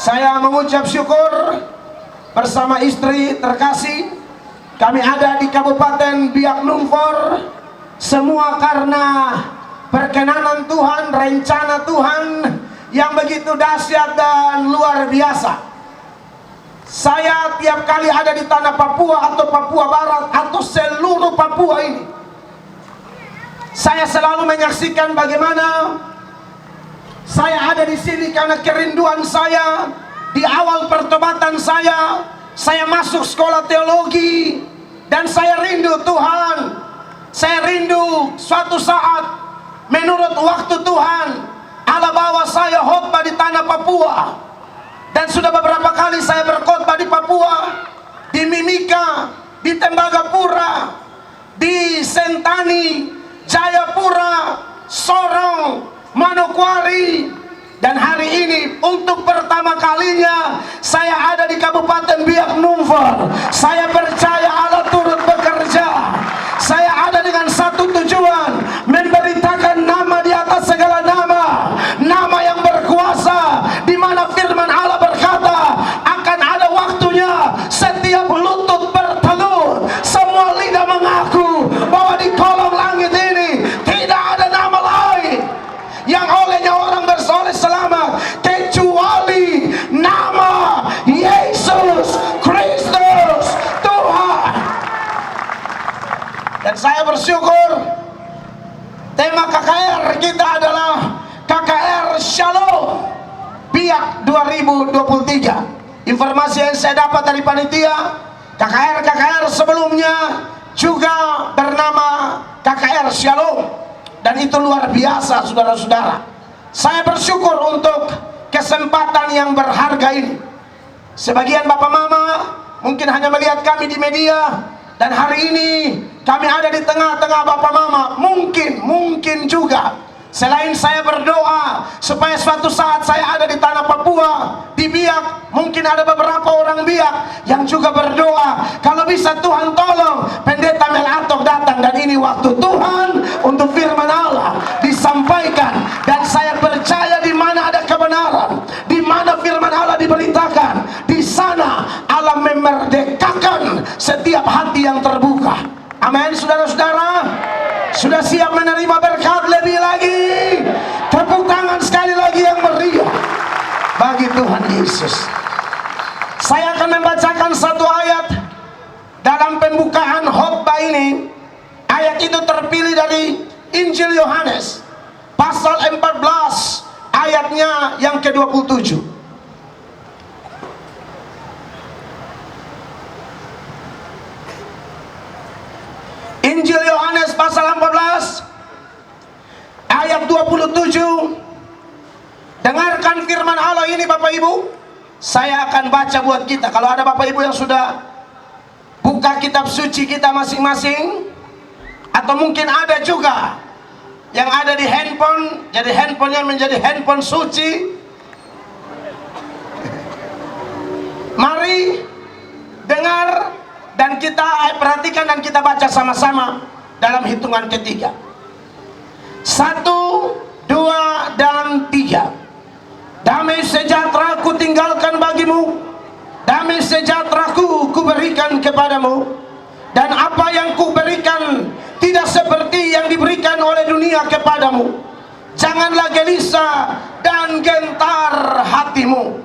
Saya mengucap syukur bersama istri terkasih. Kami ada di Kabupaten Biak Numfor, semua karena perkenanan Tuhan, rencana Tuhan yang begitu dahsyat dan luar biasa. Saya tiap kali ada di tanah Papua atau Papua Barat atau seluruh Papua ini, saya selalu menyaksikan bagaimana saya ada di sini karena kerinduan saya. Di awal pertobatan saya masuk sekolah teologi dan saya rindu Tuhan. Saya rindu suatu saat menurut waktu Tuhan Allah bawa saya khotbah di tanah Papua. Dan sudah beberapa kali saya berkhotbah di Papua, di Mimika, di Tembagapura, di Sentani, Jayapura, Sorong, Manokwari. Dan hari ini untuk pertama kalinya saya ada di Kabupaten Biak Numfor. Saya percaya Allah turut bekerja. Saya ada dengan satu tujuan, memberitakan nama di atas segala nama, nama yang berkuasa, di mana firman Allah berkata akan ada waktunya setiap lutut bertelur, semua lidah mengaku bahwa di kolong langit ini tidak ada nama lain yang olehnya orang bersoleh selamat kecuali nama Yesus Kristus Tuhan. Dan saya bersyukur tema KKR kita adalah KKR Shalom Biak 2023. Informasi yang saya dapat dari panitia, KKR sebelumnya juga bernama KKR Shalom. Dan itu luar biasa, saudara-saudara. Saya bersyukur untuk kesempatan yang berharga ini. Sebagian bapak mama mungkin hanya melihat kami di media, dan hari ini kami ada di tengah-tengah bapak mama. Mungkin juga selain saya berdoa supaya suatu saat saya ada di tanah Papua, di Biak, mungkin ada beberapa orang Biak yang juga berdoa kalau bisa Tuhan tolong Pendeta Melatok datang. Dan ini waktu Tuhan untuk firman Allah disampaikan. Dan saya percaya di mana ada kebenaran, di mana firman Allah diberitakan, di sana Allah memerdekakan setiap hati yang terbuka. Amin, saudara-saudara. Sudah siap menerima berkat lebih lagi? Tepuk tangan sekali lagi yang meriah bagi Tuhan Yesus. Saya akan membacakan satu ayat dalam pembukaan khotbah ini. Ayat itu terpilih dari Injil Yohanes pasal 14 ayatnya yang ke-27. Injil Yohanes pasal 14 ayat 27. Dengarkan firman Allah ini Bapak Ibu. Saya akan baca buat kita. Kalau ada Bapak Ibu yang sudah buka kitab suci kita masing-masing, atau mungkin ada juga yang ada di handphone, jadi handphonenya menjadi handphone suci. Mari dengar dan kita perhatikan dan kita baca sama-sama dalam hitungan ketiga. 1, 2, dan 3. Damai sejahtera ku tinggalkan bagimu, damai sejahtera ku berikan kepadamu, dan apa yang ku berikan tidak seperti yang diberikan oleh dunia kepadamu. Janganlah gelisah dan gentar hatimu.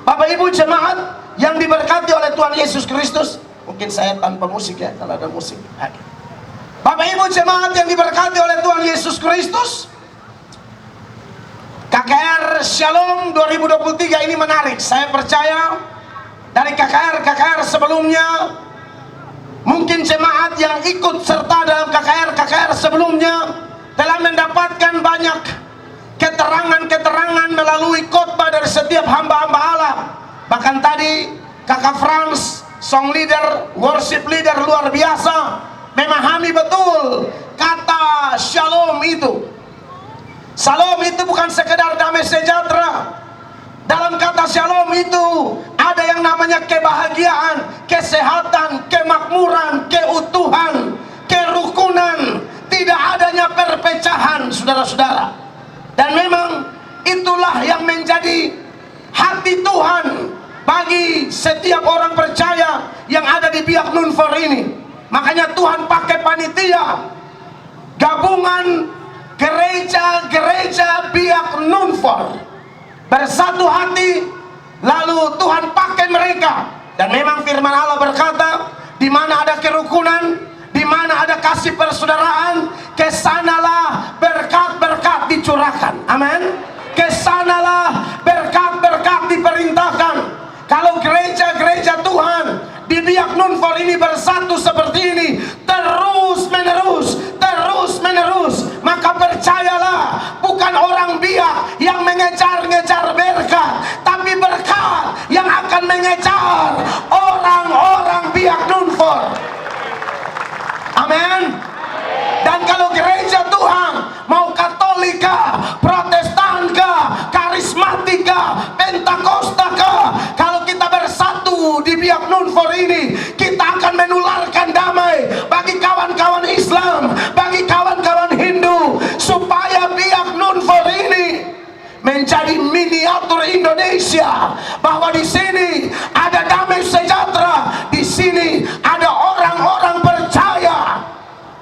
Bapak Ibu jemaat yang diberkati oleh Tuhan Yesus Kristus. Mungkin saya tanpa musik ya, kalau ada musik. Bapak Ibu jemaat yang diberkati oleh Tuhan Yesus Kristus, KKR Shalom 2023 ini menarik. Saya percaya dari KKR sebelumnya, mungkin jemaat yang ikut serta dalam KKR sebelumnya telah mendapatkan banyak keterangan melalui khotbah dari setiap hamba-hamba Allah. Bahkan tadi Kakak Frans, song leader, worship leader luar biasa, memahami betul kata shalom itu. Shalom itu bukan sekedar damai sejahtera. Dalam kata shalom itu ada yang namanya kebahagiaan, kesehatan, kemakmuran, keutuhan, kerukunan, tidak adanya perpecahan, saudara-saudara. Dan memang itulah yang menjadi hati hati Tuhan bagi setiap orang percaya yang ada di Biak Numfor ini. Makanya Tuhan pakai panitia gabungan gereja-gereja Biak Numfor bersatu hati, lalu Tuhan pakai mereka. Dan memang firman Allah berkata, di mana ada kerukunan, di mana ada kasih persaudaraan, kesanalah berkat-berkat dicurahkan. Amin. Kesanalah berkat-berkat diperintahkan. Kalau gereja-gereja Tuhan di Biak Numfor ini bersatu seperti ini, terus menerus, maka percayalah, bukan orang Biak yang mengejar-ngejar berkat, tapi berkat yang akan mengejar orang-orang Biak Numfor. Amin. Dan kalau gereja Tuhan, mau Katolika, Protestanka, Karismatika, Pentakostaka, kalau kita bersatu di Biak Numfor ini, kita akan menularkan damai bagi kawan-kawan Islam, bagi kawan-kawan Hindu, supaya Biak Numfor ini menjadi miniatur Indonesia, bahwa di sini ada damai sejahtera, di sini ada orang-orang percaya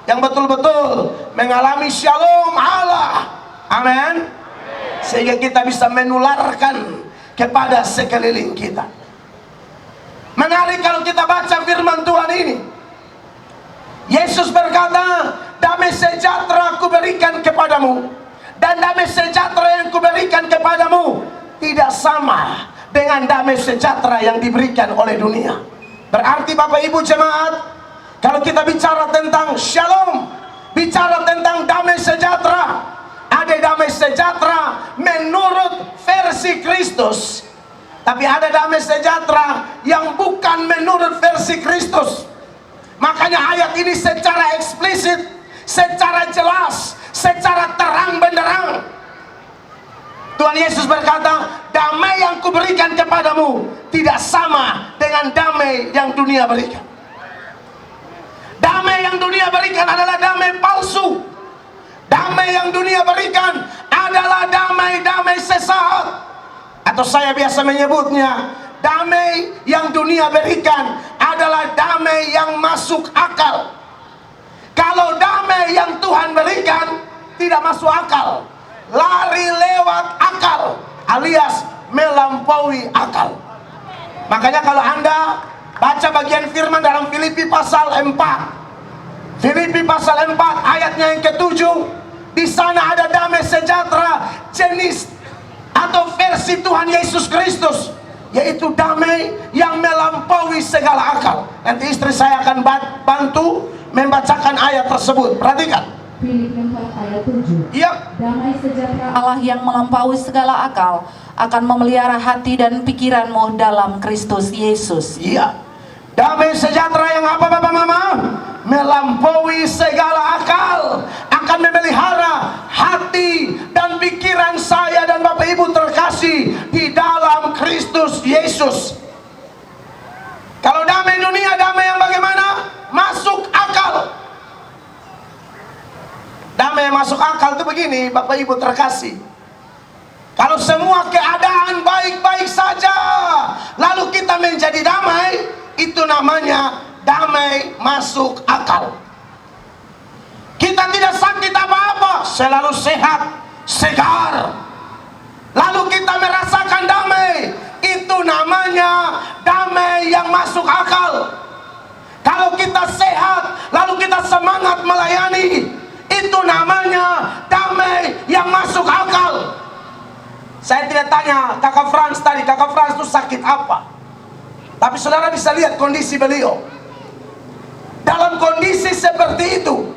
yang betul-betul mengalami shalom Allah. Amin. Sehingga kita bisa menularkan kepada sekeliling kita. Menarik kalau kita baca firman Tuhan ini. Yesus berkata, damai sejahtera aku berikan kepadamu, dan damai sejahtera yang kuberikan kepadamu tidak sama dengan damai sejahtera yang diberikan oleh dunia. Berarti Bapak Ibu jemaat, kalau kita bicara tentang shalom, bicara tentang damai sejahtera, ada damai sejahtera menurut versi Kristus, tapi ada damai sejahtera yang bukan menurut versi Kristus. Makanya ayat ini secara eksplisit, secara jelas, secara terang benderang, Tuhan Yesus berkata, damai yang kuberikan kepadamu tidak sama dengan damai yang dunia berikan. Damai yang dunia berikan adalah damai palsu. Damai yang dunia berikan adalah damai-damai sesaat. Atau saya biasa menyebutnya, damai yang dunia berikan adalah damai yang masuk akal. Kalau damai yang Tuhan berikan tidak masuk akal, lari lewat akal, alias melampaui akal. Makanya kalau Anda baca bagian firman dalam Filipi pasal 4, Filipi pasal 4 ayatnya yang ke-7, di sana ada damai sejahtera jenis atau versi Tuhan Yesus Kristus, yaitu damai yang melampaui segala akal. Nanti istri saya akan bantu membacakan ayat tersebut. Perhatikan. Filipi 4 ayat 7. Iya. Damai sejahtera Allah yang melampaui segala akal akan memelihara hati dan pikiranmu dalam Kristus Yesus. Iya. Damai sejahtera yang apa Bapak Mama? Melampaui segala akal, akan memelihara hati dan pikiran saya dan Bapak Ibu terkasih di dalam Kristus Yesus. Kalau damai dunia, damai yang bagaimana? Masuk akal. Damai yang masuk akal itu begini Bapak Ibu terkasih. Kalau semua keadaan baik-baik saja, lalu kita menjadi damai, itu namanya damai masuk akal. Kita tidak sakit apa-apa, selalu sehat, segar, lalu kita merasakan damai, itu namanya damai yang masuk akal. Kalau kita sehat, lalu kita semangat melayani, itu namanya damai yang masuk akal. Saya tidak tanya Kakak Frans tadi, Kakak Frans itu sakit apa, tapi saudara bisa lihat kondisi beliau. Dalam kondisi seperti itu,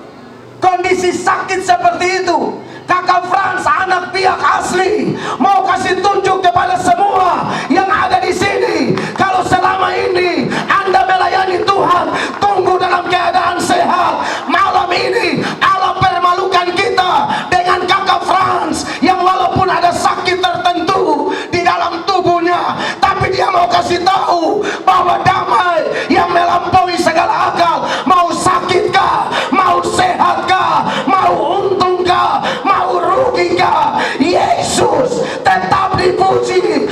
kondisi sakit seperti itu, Kakak Frans anak Biak asli mau kasih tunjuk kepada semua yang ada di sini, kalau selama ini Anda melayani Tuhan, tunggu dalam keadaan sehat. Malam ini Allah permalukan kita dengan Kakak Frans yang walaupun ada sakit tertentu di dalam tubuhnya, tapi dia mau kasih tahu bahwa damai yang melampaui segala akal, mau sakitkah, mau sehatkah, mau untungkah, mau rugikah, Yesus tetap dipuji,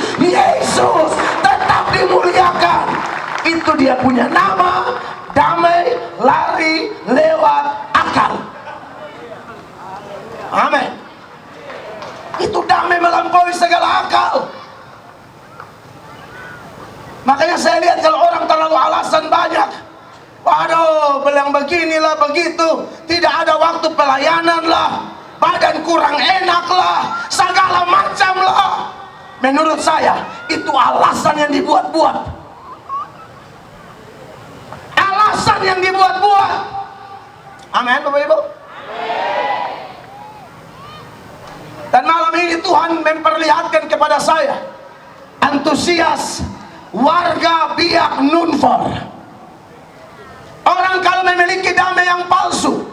segala akal. Makanya saya lihat kalau orang terlalu alasan banyak, waduh, bilang beginilah begitu, tidak ada waktu pelayanan lah, badan kurang enak lah, segala macam lah. Menurut saya itu alasan yang dibuat-buat. Alasan yang dibuat-buat. Amin, Bapak Ibu. Dan malam ini Tuhan memperlihatkan kepada saya antusias warga Biak Numfor. Orang kalau memiliki damai yang palsu,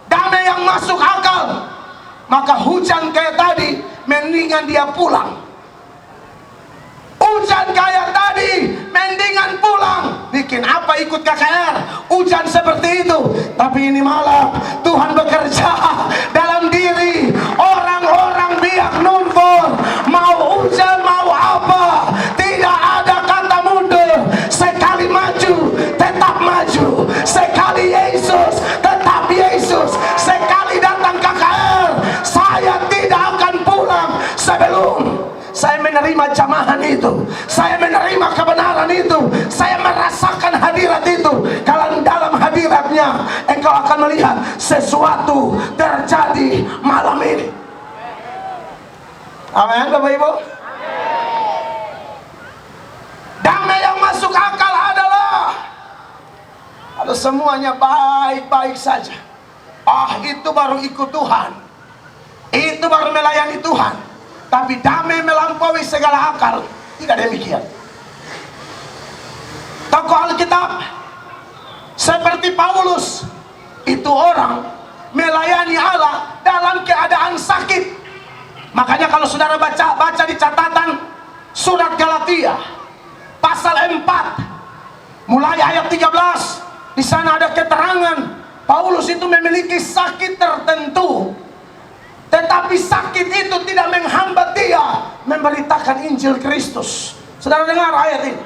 damai yang masuk akal, maka hujan kayak tadi mendingan dia pulang. Hujan kayak tadi mendingan pulang. Bikin apa ikut KKR? Hujan seperti itu. Tapi ini malam Tuhan bekerja dalam diri orang-orang Biak Numfor. Mau hujan mau apa, tidak ada kata mundur. Sekali maju tetap maju. Sekali Yesus tetap Yesus. Sekali datang KKR, saya tidak akan pulang sebelum saya menerima jamahan itu, saya menerima kebenaran itu, saya merasakan hadirat itu. Kalau dalam hadiratnya engkau akan melihat sesuatu terjadi malam ini. Amin, Bapak Ibu. Damai yang masuk akal adalah kalau semuanya baik-baik saja. Itu baru ikut Tuhan, itu baru melayani Tuhan. Tapi damai melampaui segala akal, tidak demikian. Tokoh Alkitab seperti Paulus, itu orang melayani Allah dalam keadaan sakit. Makanya kalau saudara baca di catatan surat Galatia pasal 4 mulai ayat 13, di sana ada keterangan Paulus itu memiliki sakit tertentu. Tetapi sakit itu tidak menghambat dia memberitakan Injil Kristus. Saudara dengar ayat ini.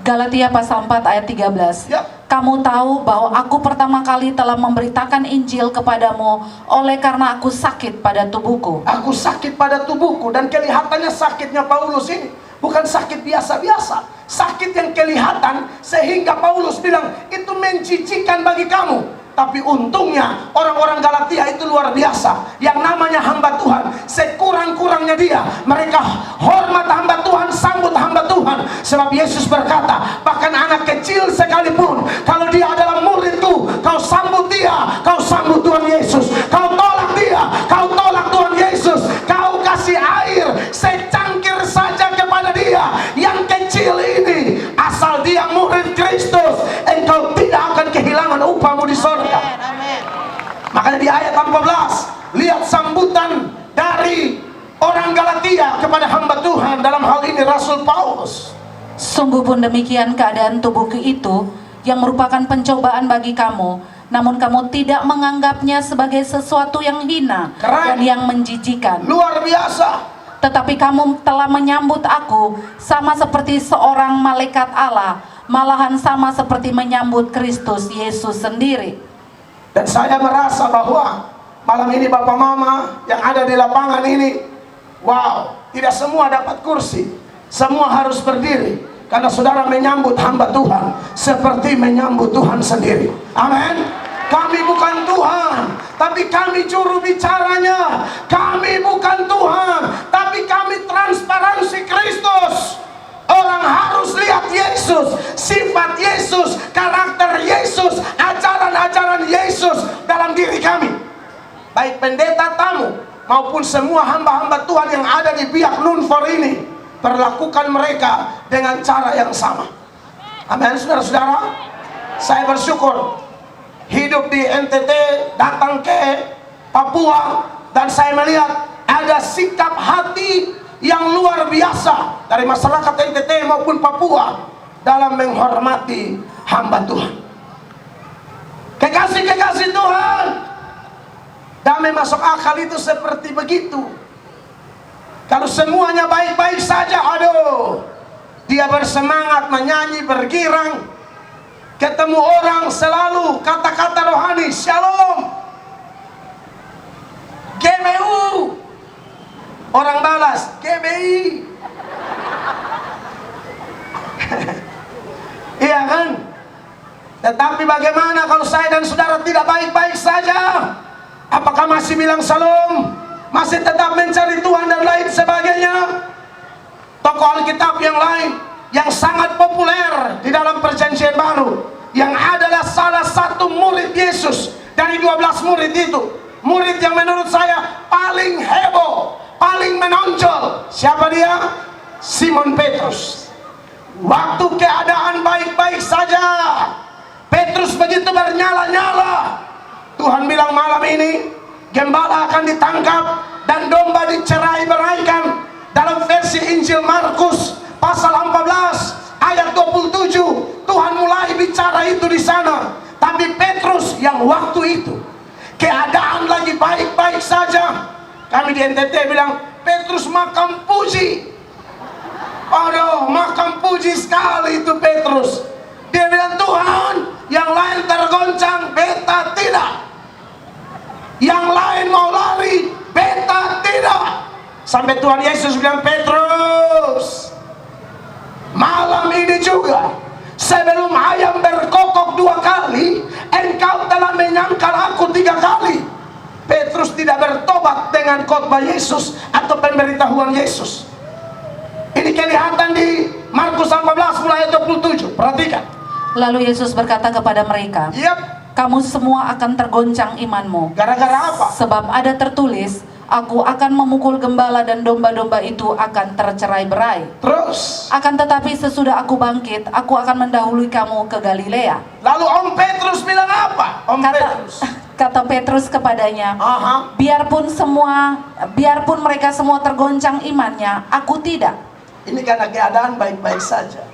Galatia pasal 4 ayat 13. Ya. Kamu tahu bahwa aku pertama kali telah memberitakan Injil kepadamu oleh karena aku sakit pada tubuhku. Aku sakit pada tubuhku. Dan kelihatannya sakitnya Paulus ini bukan sakit biasa-biasa. Sakit yang kelihatan sehingga Paulus bilang itu menjijikan bagi kamu. Tapi untungnya orang-orang Galatia itu luar biasa. Yang namanya hamba Tuhan, sekurang-kurangnya dia, mereka hormat hamba Tuhan, sambut hamba Tuhan. Sebab Yesus berkata, bahkan anak kecil sekalipun, kalau dia adalah muridku, kau sambut dia, kau sambut Tuhan Yesus. Kau tolak dia, kau tolak Tuhan Yesus. Kau kasih air secangkir saja kepada dia. Yang kecil ini, asal dia murid Kristus, engkau tidak akan kehilangan upahmu di sorga. Makanya di ayat 14 lihat sambutan dari orang Galatia kepada hamba Tuhan, dalam hal ini Rasul Paulus. Sungguh pun demikian keadaan tubuhku itu yang merupakan pencobaan bagi kamu, namun kamu tidak menganggapnya sebagai sesuatu yang hina. Keren. Dan yang menjijikan. Luar biasa. Tetapi kamu telah menyambut aku sama seperti seorang malaikat Allah, malahan sama seperti menyambut Kristus Yesus sendiri. Dan saya merasa bahwa malam ini Bapak Mama yang ada di lapangan ini, wow, tidak semua dapat kursi, semua harus berdiri. Karena saudara menyambut hamba Tuhan seperti menyambut Tuhan sendiri. Amin. Kami bukan Tuhan, tapi kami juru bicaranya. Kami bukan Tuhan, tapi kami transparansi Kristus. Orang harus lihat Yesus, sifat Yesus, karakter Yesus, ajaran-ajaran Yesus dalam diri kami. Baik pendeta tamu maupun semua hamba-hamba Tuhan yang ada di Biak Numfor ini, perlakukan mereka dengan cara yang sama. Amin, saudara-saudara. Saya bersyukur hidup di NTT, datang ke Papua, dan saya melihat ada sikap hati yang luar biasa dari masyarakat NTT maupun Papua dalam menghormati hamba Tuhan. Kekasih-kekasih Tuhan, damai masuk akal itu seperti begitu. Kalau semuanya baik-baik saja, aduh, dia bersemangat menyanyi, bergirang, ketemu orang selalu kata-kata rohani, shalom, GMU, Orang balas, GBI. Iya kan? Tetapi bagaimana kalau saya dan saudara tidak baik-baik saja? Apakah masih bilang salam? Masih tetap mencari Tuhan dan lain sebagainya? Tokoh Alkitab yang lain yang sangat populer di dalam Perjanjian Baru, yang adalah salah satu murid Yesus dari 12 murid itu, murid yang menurut saya paling heboh, paling menonjol. Siapa dia? Simon Petrus. Waktu keadaan baik-baik saja, Petrus begitu bernyala-nyala. Tuhan bilang malam ini gembala akan ditangkap dan domba dicerai-beraikan. Dalam versi Injil Markus pasal 14 ayat 27, Tuhan mulai bicara itu di sana. Tapi Petrus yang waktu itu keadaan lagi baik-baik saja, kami di NTT bilang Petrus makam puji. Aduh, makam puji sekali itu Petrus. Dia bilang, Tuhan, yang lain tergoncang, beta tidak. Yang lain mau lari, beta tidak. Sampai Tuhan Yesus bilang, Petrus, malam ini juga sebelum ayam berkokok 2 kali, engkau telah menyangkal aku 3 kali. Petrus tidak bertobat dengan khotbah Yesus atau pemberitahuan Yesus. Ini kelihatan di Markus 14 mulai ayat 27. Perhatikan. Lalu Yesus berkata kepada mereka, kamu semua akan tergoncang imanmu. Gara-gara apa? Sebab ada tertulis, aku akan memukul gembala dan domba-domba itu akan tercerai-berai. Terus? Akan tetapi sesudah aku bangkit, aku akan mendahului kamu ke Galilea. Lalu Om Petrus bilang apa? Kata Petrus kepadanya, Aha. biarpun mereka semua tergoncang imannya, aku tidak. Ini karena keadaan baik-baik saja.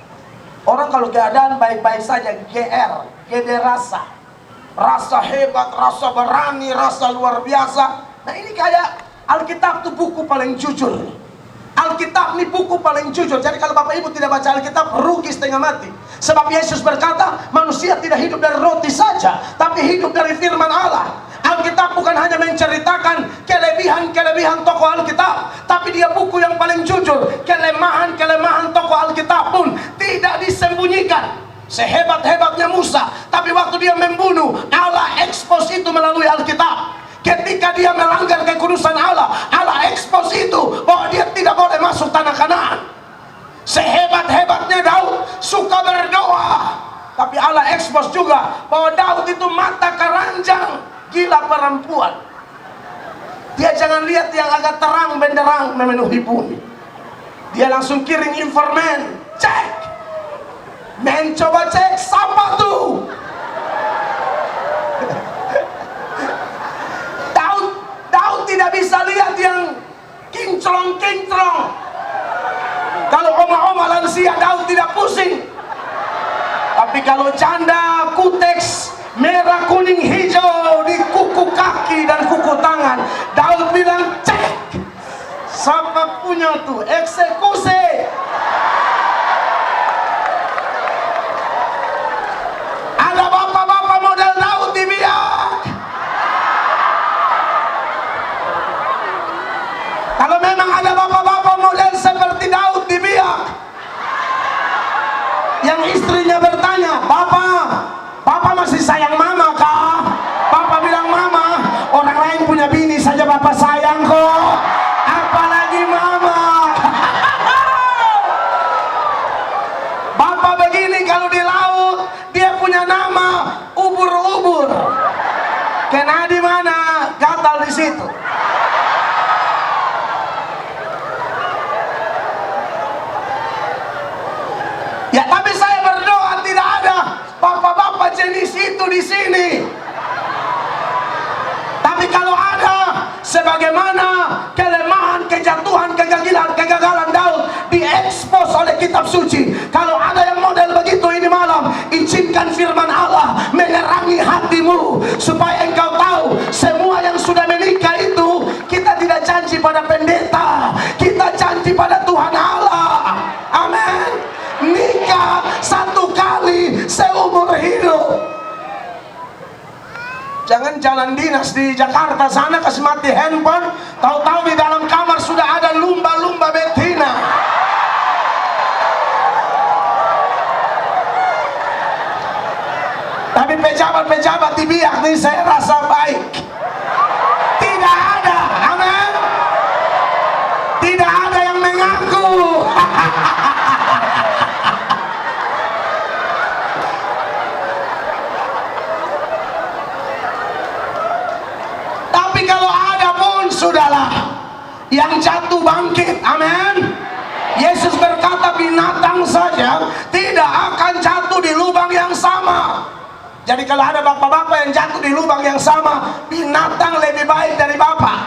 Orang kalau keadaan baik-baik saja, GD rasa hebat, rasa berani, rasa luar biasa. Nah ini kayak Alkitab tuh buku paling jujur. Alkitab ini buku paling jujur. Jadi kalau Bapak Ibu tidak baca Alkitab, rugi setengah mati. Sebab Yesus berkata, manusia tidak hidup dari roti saja, tapi hidup dari firman Allah. Alkitab bukan hanya menceritakan kelebihan-kelebihan tokoh Alkitab, tapi dia buku yang paling jujur. Kelemahan-kelemahan tokoh Alkitab pun tidak disembunyikan. Sehebat-hebatnya Musa, tapi waktu dia membunuh, Allah ekspos itu melalui Alkitab. Ketika dia melanggar kekudusan Allah, Allah ekspos itu bahwa dia tidak boleh masuk tanah Kanaan. Sehebat-hebatnya Daud suka berdoa, tapi Allah ekspos juga bahwa Daud itu mata keranjang, gila perempuan. Dia jangan lihat yang agak terang benderang memenuhi bumi. Dia langsung kirim informan, cek. Mencoba cek, siapa tuh? Daud tidak bisa lihat yang kinclong-kinclong. Kalau oma-oma lansia, Daud tidak pusing. Tapi kalau janda, kuteks, merah, kuning, hijau di kuku kaki dan kuku tangan, Daud bilang cek. Siapa punya tuh? Eksekusi. Ada bapak-bapak model Daud di biak. Kalau memang ada bapak-bapak model seperti Daud di biak, yang istrinya bertanya, Papa masih sayang mama kah? Papa bilang, Mama, orang lain punya bini saja Papa sayang kok, apalagi mama. Bapak begini kalau di laut, dia punya nama ubur-ubur. Kena di mana? Gatal di situ. Ya, tapi saya berdoa tidak ada bapak-bapak jenis itu di sini. Tapi kalau ada, sebagaimana kelemahan, kejatuhan, kegagalan Daud diekspos oleh kitab suci. Kalau ada yang model begitu ini malam, izinkan firman Allah menerangi hatimu supaya engkau tahu semua yang sudah menikah itu, kita tidak janji pada pendeta, kita janji pada Tuhan Allah. Amin. Nikah 1 kali seumur hidup. Jangan jalan dinas di Jakarta sana kasih mati handphone, tahu-tahu di dalam kamar sudah ada lumba-lumba betina. Tapi pejabat-pejabat di Biak nih saya rasa baik. Tidak ada, amin. Tidak ada yang mengaku. Tapi kalau ada pun sudahlah, yang jatuh bangkit, amin. Yesus berkata binatang saja tidak akan jatuh di lubang yang sama. Jadi kalau ada bapak-bapak yang jatuh di lubang yang sama, binatang lebih baik dari bapak.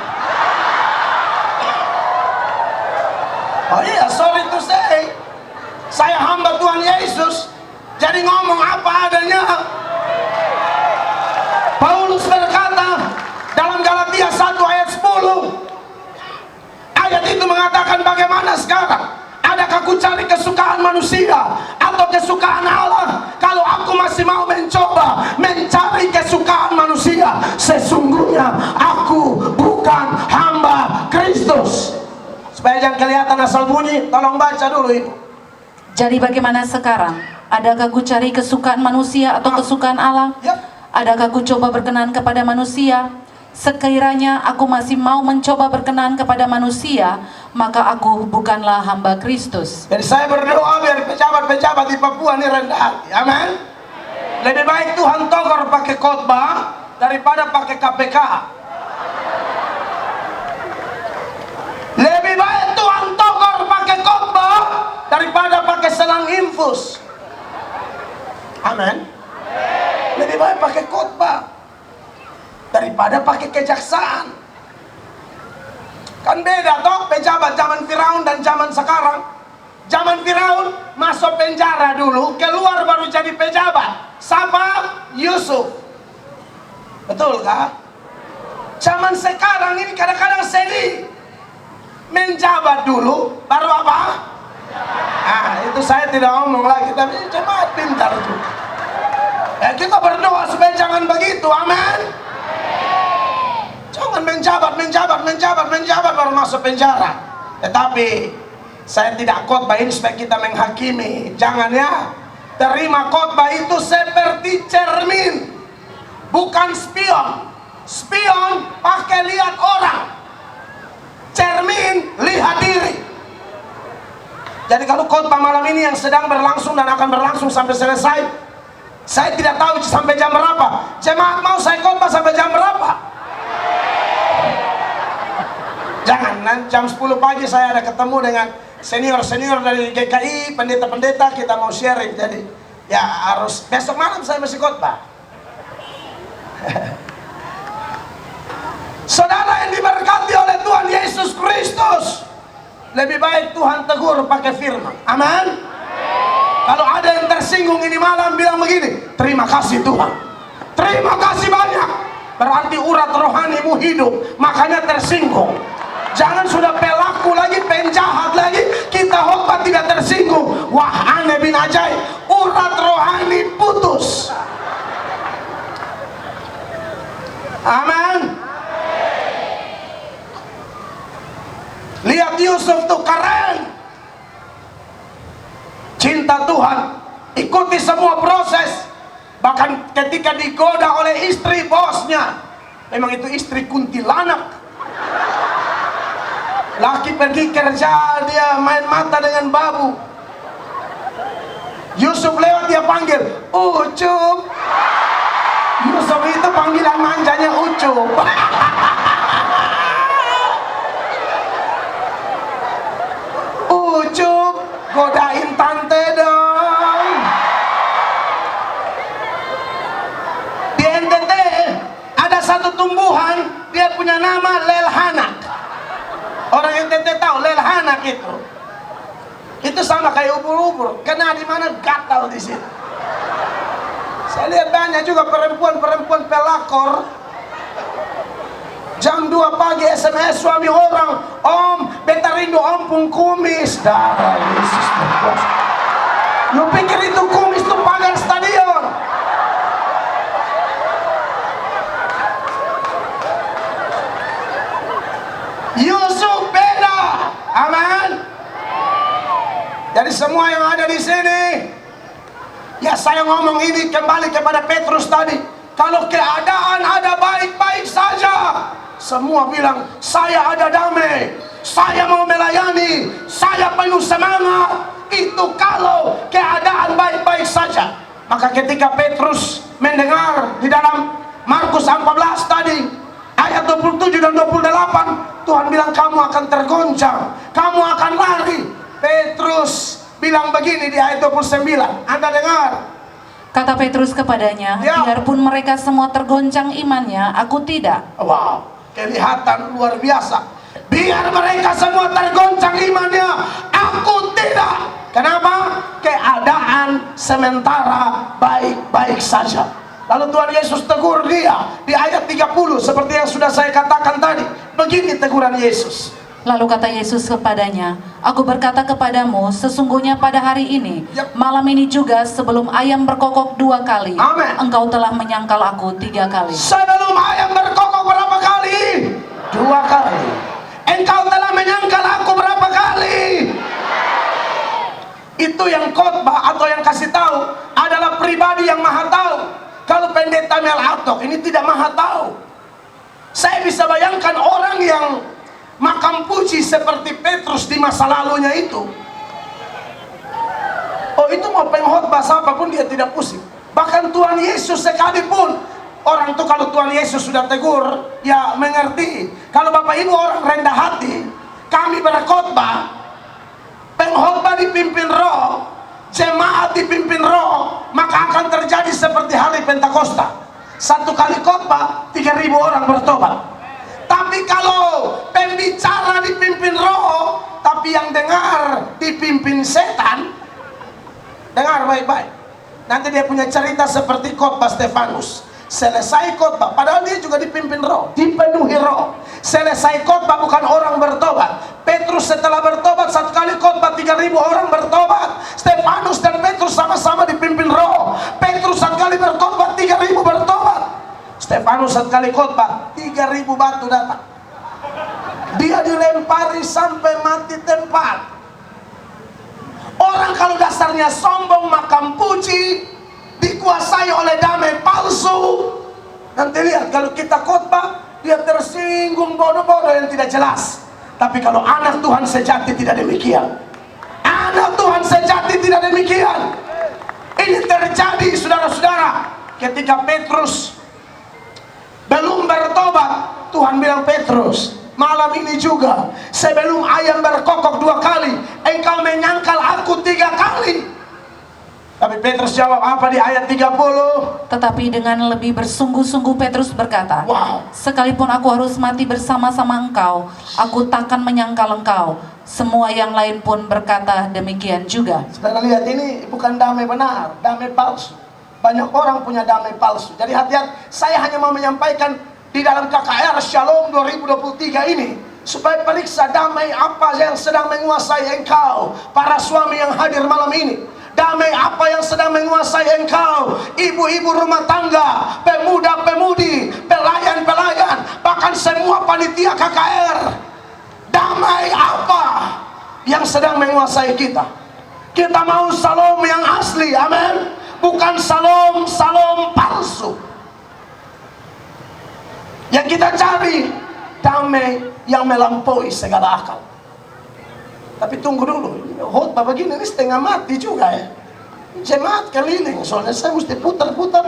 Oh iya, sorry to say, saya hamba Tuhan Yesus, jadi ngomong apa adanya. Paulus berkata dalam Galatia 1 ayat 10, ayat itu mengatakan bagaimana sekarang? Adakah ku cari kesukaan manusia atau kesukaan Allah? Kalau aku masih mau mencoba mencari kesukaan manusia, sesungguhnya aku bukan hamba Kristus. Supaya jangan kelihatan asal bunyi, tolong baca dulu Ibu. Jadi bagaimana sekarang? Adakah ku cari kesukaan manusia atau kesukaan Allah? Adakah ku coba berkenan kepada manusia? Sekiranya aku masih mau mencoba berkenan kepada manusia, maka aku bukanlah hamba Kristus. Jadi saya berdoa biar pejabat-pejabat di Papua ini rendah hati. Amin. Lebih baik Tuhan togor pakai khotbah daripada pakai KPK. Lebih baik Tuhan togor pakai khotbah daripada pakai selang infus. Amin. Lebih baik pakai khotbah daripada pakai kejaksaan. Kan beda toh pejabat zaman Firaun dan zaman sekarang. Zaman Firaun masuk penjara dulu, keluar baru jadi pejabat. Siapa? Yusuf. Betul kah? Zaman sekarang ini kadang-kadang sedih. Menjabat dulu, baru apa? Ah, itu saya tidak ngomong lagi, tapi jemaat pintar itu. Ya kita berdoa supaya jangan begitu, amin. Jangan menjabat baru masuk penjara. Tetapi saya tidak khotbah ini supaya kita menghakimi. Jangan ya. Terima khotbah itu seperti cermin, bukan spion. Spion pakai lihat orang, cermin lihat diri. Jadi kalau khotbah malam ini yang sedang berlangsung dan akan berlangsung sampai selesai, saya tidak tahu sampai jam berapa. Jemaat mau saya khotbah sampai jam berapa? Jangan, jam 10 pagi saya ada ketemu dengan senior-senior dari GKI, pendeta-pendeta, kita mau sharing. Jadi ya harus besok malam saya masih khotbah. Saudara yang diberkati oleh Tuhan Yesus Kristus, lebih baik Tuhan tegur pakai firman. Amin. Kalau ada yang tersinggung ini malam bilang begini, terima kasih Tuhan, terima kasih banyak. Berarti urat rohanimu hidup, makanya tersinggung. Jangan sudah pelaku lagi, penjahat lagi, kita khotbah tidak tersinggung. Wah, aneh bin ajaib, urat rohani putus. Amin. Lihat Yusuf tuh keren, cinta Tuhan, ikuti semua proses. Bahkan ketika digoda oleh istri bosnya, memang itu istri kuntilanak. Laki pergi kerja, dia main mata dengan babu. Yusuf lewat, dia panggil Ucup. Yusuf itu panggilan manjanya Ucup. Ucup, godain tante dong. Di NTT ada satu tumbuhan, dia punya nama lelhanak. Orang NTT tahu lelhanak itu. Itu sama kayak ubur-ubur, kena di mana gatal di situ. Saya lihat banyak juga perempuan-perempuan pelakor. Jam 2 pagi SMS suami orang, Om, beta rindu Om pun kumis. Darah Yesus berkuasa. Lu pikir itu kumis tuh pagar stadion? Jadi semua yang ada di sini, ya saya ngomong ini kembali kepada Petrus tadi. Kalau keadaan ada baik-baik saja, semua bilang saya ada damai, saya mau melayani, saya penuh semangat. Itu kalau keadaan baik-baik saja. Maka ketika Petrus mendengar di dalam Markus 14 tadi ayat 27 dan 28, Tuhan bilang kamu akan tergoncang, kamu akan lari. Petrus bilang begini di ayat 29, Anda dengar? Kata Petrus kepadanya, Ya. biarpun mereka semua tergoncang imannya, aku tidak. Wow, kelihatan luar biasa. Biar mereka semua tergoncang imannya, aku tidak. Kenapa? Keadaan sementara baik-baik saja. Lalu Tuhan Yesus tegur dia di ayat 30 seperti yang sudah saya katakan tadi. Begini teguran Yesus. Lalu kata Yesus kepadanya, aku berkata kepadamu, sesungguhnya pada hari ini, Yap. malam ini juga sebelum ayam berkokok 2 kali, Amin. engkau telah menyangkal aku 3 kali. Sebelum ayam berkokok berapa kali? 2 kali. Engkau telah menyangkal aku berapa kali? Itu yang khotbah atau yang kasih tahu adalah pribadi yang maha tahu. Kalau pendeta Mel Atok ini tidak maha tahu. Saya bisa bayangkan orang yang makam puji seperti Petrus di masa lalunya itu. Oh, itu mau pengkhotbah apapun dia tidak pusing. Bahkan Tuhan Yesus sekalipun, orang itu kalau Tuhan Yesus sudah tegur, ya mengerti. Kalau Bapak Ibu orang rendah hati, kami berkhotbah, pengkhotbah dipimpin Roh, jemaat dipimpin Roh, maka akan terjadi seperti hari Pentakosta. 1 kali khotbah 3.000 orang bertobat. Tapi kalau pembicara dipimpin Roh, tapi yang dengar dipimpin setan, dengar baik-baik. Nanti dia punya cerita seperti khotbah Stefanus. Selesai khotbah, padahal dia juga dipimpin Roh, dipenuhi Roh. Selesai khotbah bukan orang bertobat. Petrus setelah bertobat 1 kali khotbah 3.000 orang bertobat. Stefanus dan Petrus sama-sama dipimpin Roh. Petrus 1 kali berkhotbah 3.000 bertobat. Stefanus 1 kali khotbah 3.000 batu datang. Dia dilempari sampai mati tempat. Orang kalau dasarnya sombong, makam puji, dikuasai oleh damai palsu. Nanti lihat kalau kita khotbah, dia tersinggung bodoh-bodoh yang tidak jelas. Tapi kalau anak Tuhan sejati tidak demikian. Anak Tuhan sejati tidak demikian. Ini terjadi saudara-saudara ketika Petrus belum bertobat. Tuhan bilang, Petrus, malam ini juga sebelum ayam berkokok 2 kali, engkau menyangkal aku 3 kali. Tapi Petrus jawab apa di ayat 30? Tetapi dengan lebih bersungguh-sungguh Petrus berkata, Wow. sekalipun aku harus mati bersama-sama engkau, aku takkan menyangkal engkau. Semua yang lain pun berkata demikian juga. Saudara lihat, ini bukan damai benar, damai palsu. Banyak orang punya damai palsu. Jadi hati-hati, saya hanya mau menyampaikan di dalam KKR Shalom 2023 ini, supaya periksa damai apa yang sedang menguasai engkau, para suami yang hadir malam ini. Damai apa yang sedang menguasai engkau, ibu-ibu rumah tangga, pemuda-pemudi, pelayan-pelayan, bahkan semua panitia KKR. Damai apa yang sedang menguasai kita? Kita mau salom yang asli, amin. Bukan salom palsu. Yang kita cari damai yang melampaui segala akal. Tapi tunggu dulu, khotbah begini ini setengah mati juga ya. Jemaat keliling, soalnya saya mesti putar-putar.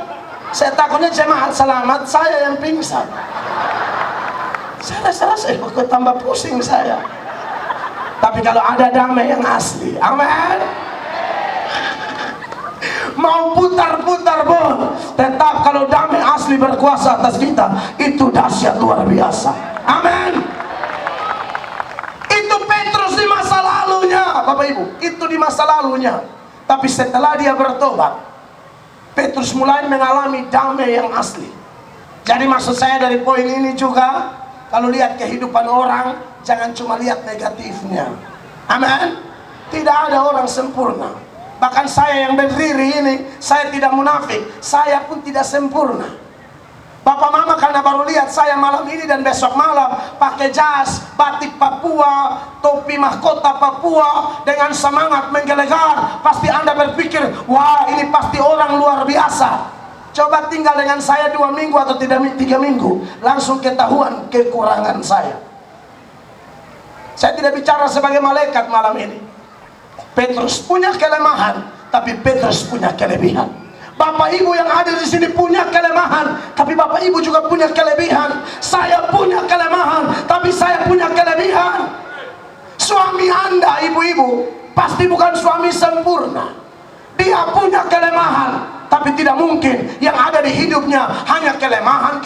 Saya takutnya jemaat selamat, saya yang pingsan. Saya rasa kok tambah pusing saya. Tapi kalau ada damai yang asli, amin. Mau putar-putar pun, tetap kalau damai asli berkuasa atas kita, itu dahsyat luar biasa. Amin. Itu Petrus di masa lalunya, Bapak Ibu, itu di masa lalunya. Tapi setelah dia bertobat, Petrus mulai mengalami damai yang asli. Jadi maksud saya dari poin ini juga, kalau lihat kehidupan orang, jangan cuma lihat negatifnya. Amin. Tidak ada orang sempurna. Bahkan saya yang berdiri ini, saya tidak munafik, saya pun tidak sempurna. Bapak mama karena baru lihat saya malam ini dan besok malam pakai jas, batik Papua, topi mahkota Papua dengan semangat menggelegar, pasti Anda berpikir, wah ini pasti orang luar biasa. Coba tinggal dengan saya 2 minggu atau 3 minggu, langsung ketahuan kekurangan saya. Saya tidak bicara sebagai malaikat malam ini. Petrus punya kelemahan, tapi Petrus punya kelebihan. Bapak ibu yang hadir di sini punya kelemahan, tapi bapak ibu juga punya kelebihan. Saya punya kelemahan, tapi saya punya kelebihan. Suami Anda, ibu-ibu, pasti bukan suami sempurna. Dia punya kelemahan, tapi tidak mungkin yang ada di hidupnya hanya kelemahan.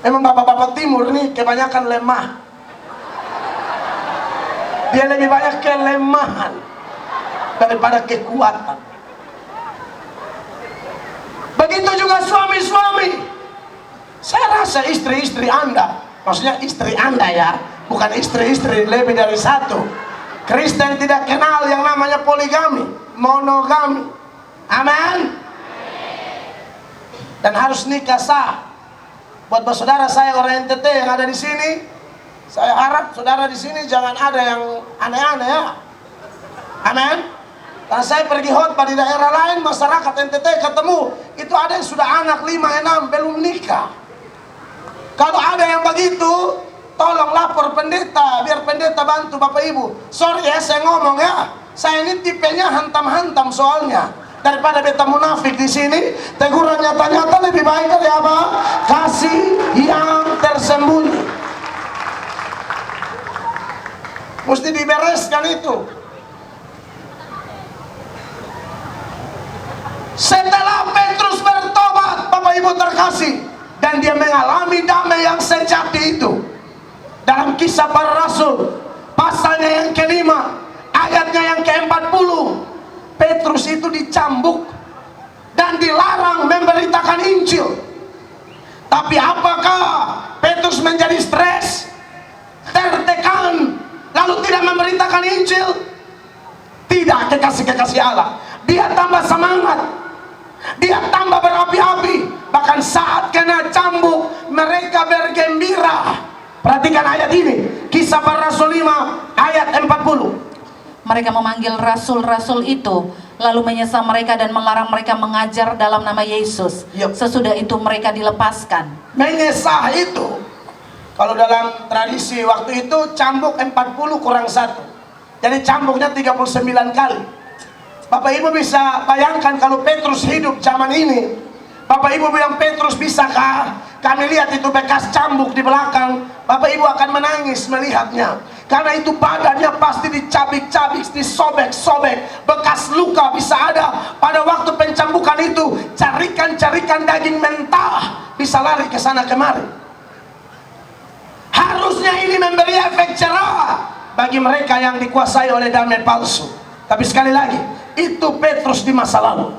Memang bapak-bapak timur nih kebanyakan lemah. Dia lebih banyak kelemahan daripada kekuatan. Begitu juga suami-suami. Saya rasa istri-istri Anda, maksudnya istri Anda ya, bukan istri-istri lebih dari satu. Kristen tidak kenal yang namanya poligami, monogami. Amin. Dan harus nikah sah. Buat saudara saya orang NTT yang ada di sini, saya harap saudara di sini jangan ada yang aneh-aneh ya. Amin. Karena saya pergi khotbah di daerah lain, masyarakat NTT ketemu, itu ada yang sudah anak 5-6 belum nikah. Kalau ada yang begitu, tolong lapor pendeta, biar pendeta bantu bapak ibu. Sorry ya saya ngomong ya, saya ini tipenya hantam-hantam soalnya. Daripada beta munafik di sini, teguran nyata-nyata lebih baik dari apa? Kasih yang tersembunyi. Mesti dibereskan itu. Setelah Petrus bertobat, Bapak Ibu terkasih, dan dia mengalami damai yang sejati itu. Dalam Kisah Para Rasul, pasalnya yang kelima, ayatnya yang ke-40, Petrus itu dicambuk dan dilarang memberitakan Injil. Tapi apakah Petrus menjadi stres, tertekan, lalu tidak memberitakan Injil? Tidak, kekasih-kekasih Allah. Dia tambah semangat, dia tambah berapi-api. Bahkan saat kena cambuk, mereka bergembira. Perhatikan ayat ini, Kisah Para Rasul 5 ayat 40. Mereka memanggil rasul-rasul itu, lalu menyesal mereka dan melarang mereka mengajar dalam nama Yesus. Sesudah itu mereka dilepaskan. Menyesal itu, kalau dalam tradisi waktu itu cambuk 40 kurang 1. Jadi cambuknya 39 kali. Bapak Ibu bisa bayangkan kalau Petrus hidup zaman ini. Bapak Ibu bilang, Petrus bisakah kami lihat itu bekas cambuk di belakang? Bapak Ibu akan menangis melihatnya. Karena itu badannya pasti dicabik-cabik, disobek-sobek. Bekas luka bisa ada. Pada waktu pencambukan itu, carikan-carikan daging mentah bisa lari ke sana kemari. Harusnya ini memberi efek cerah bagi mereka yang dikuasai oleh damai palsu. Tapi sekali lagi, itu Petrus di masa lalu.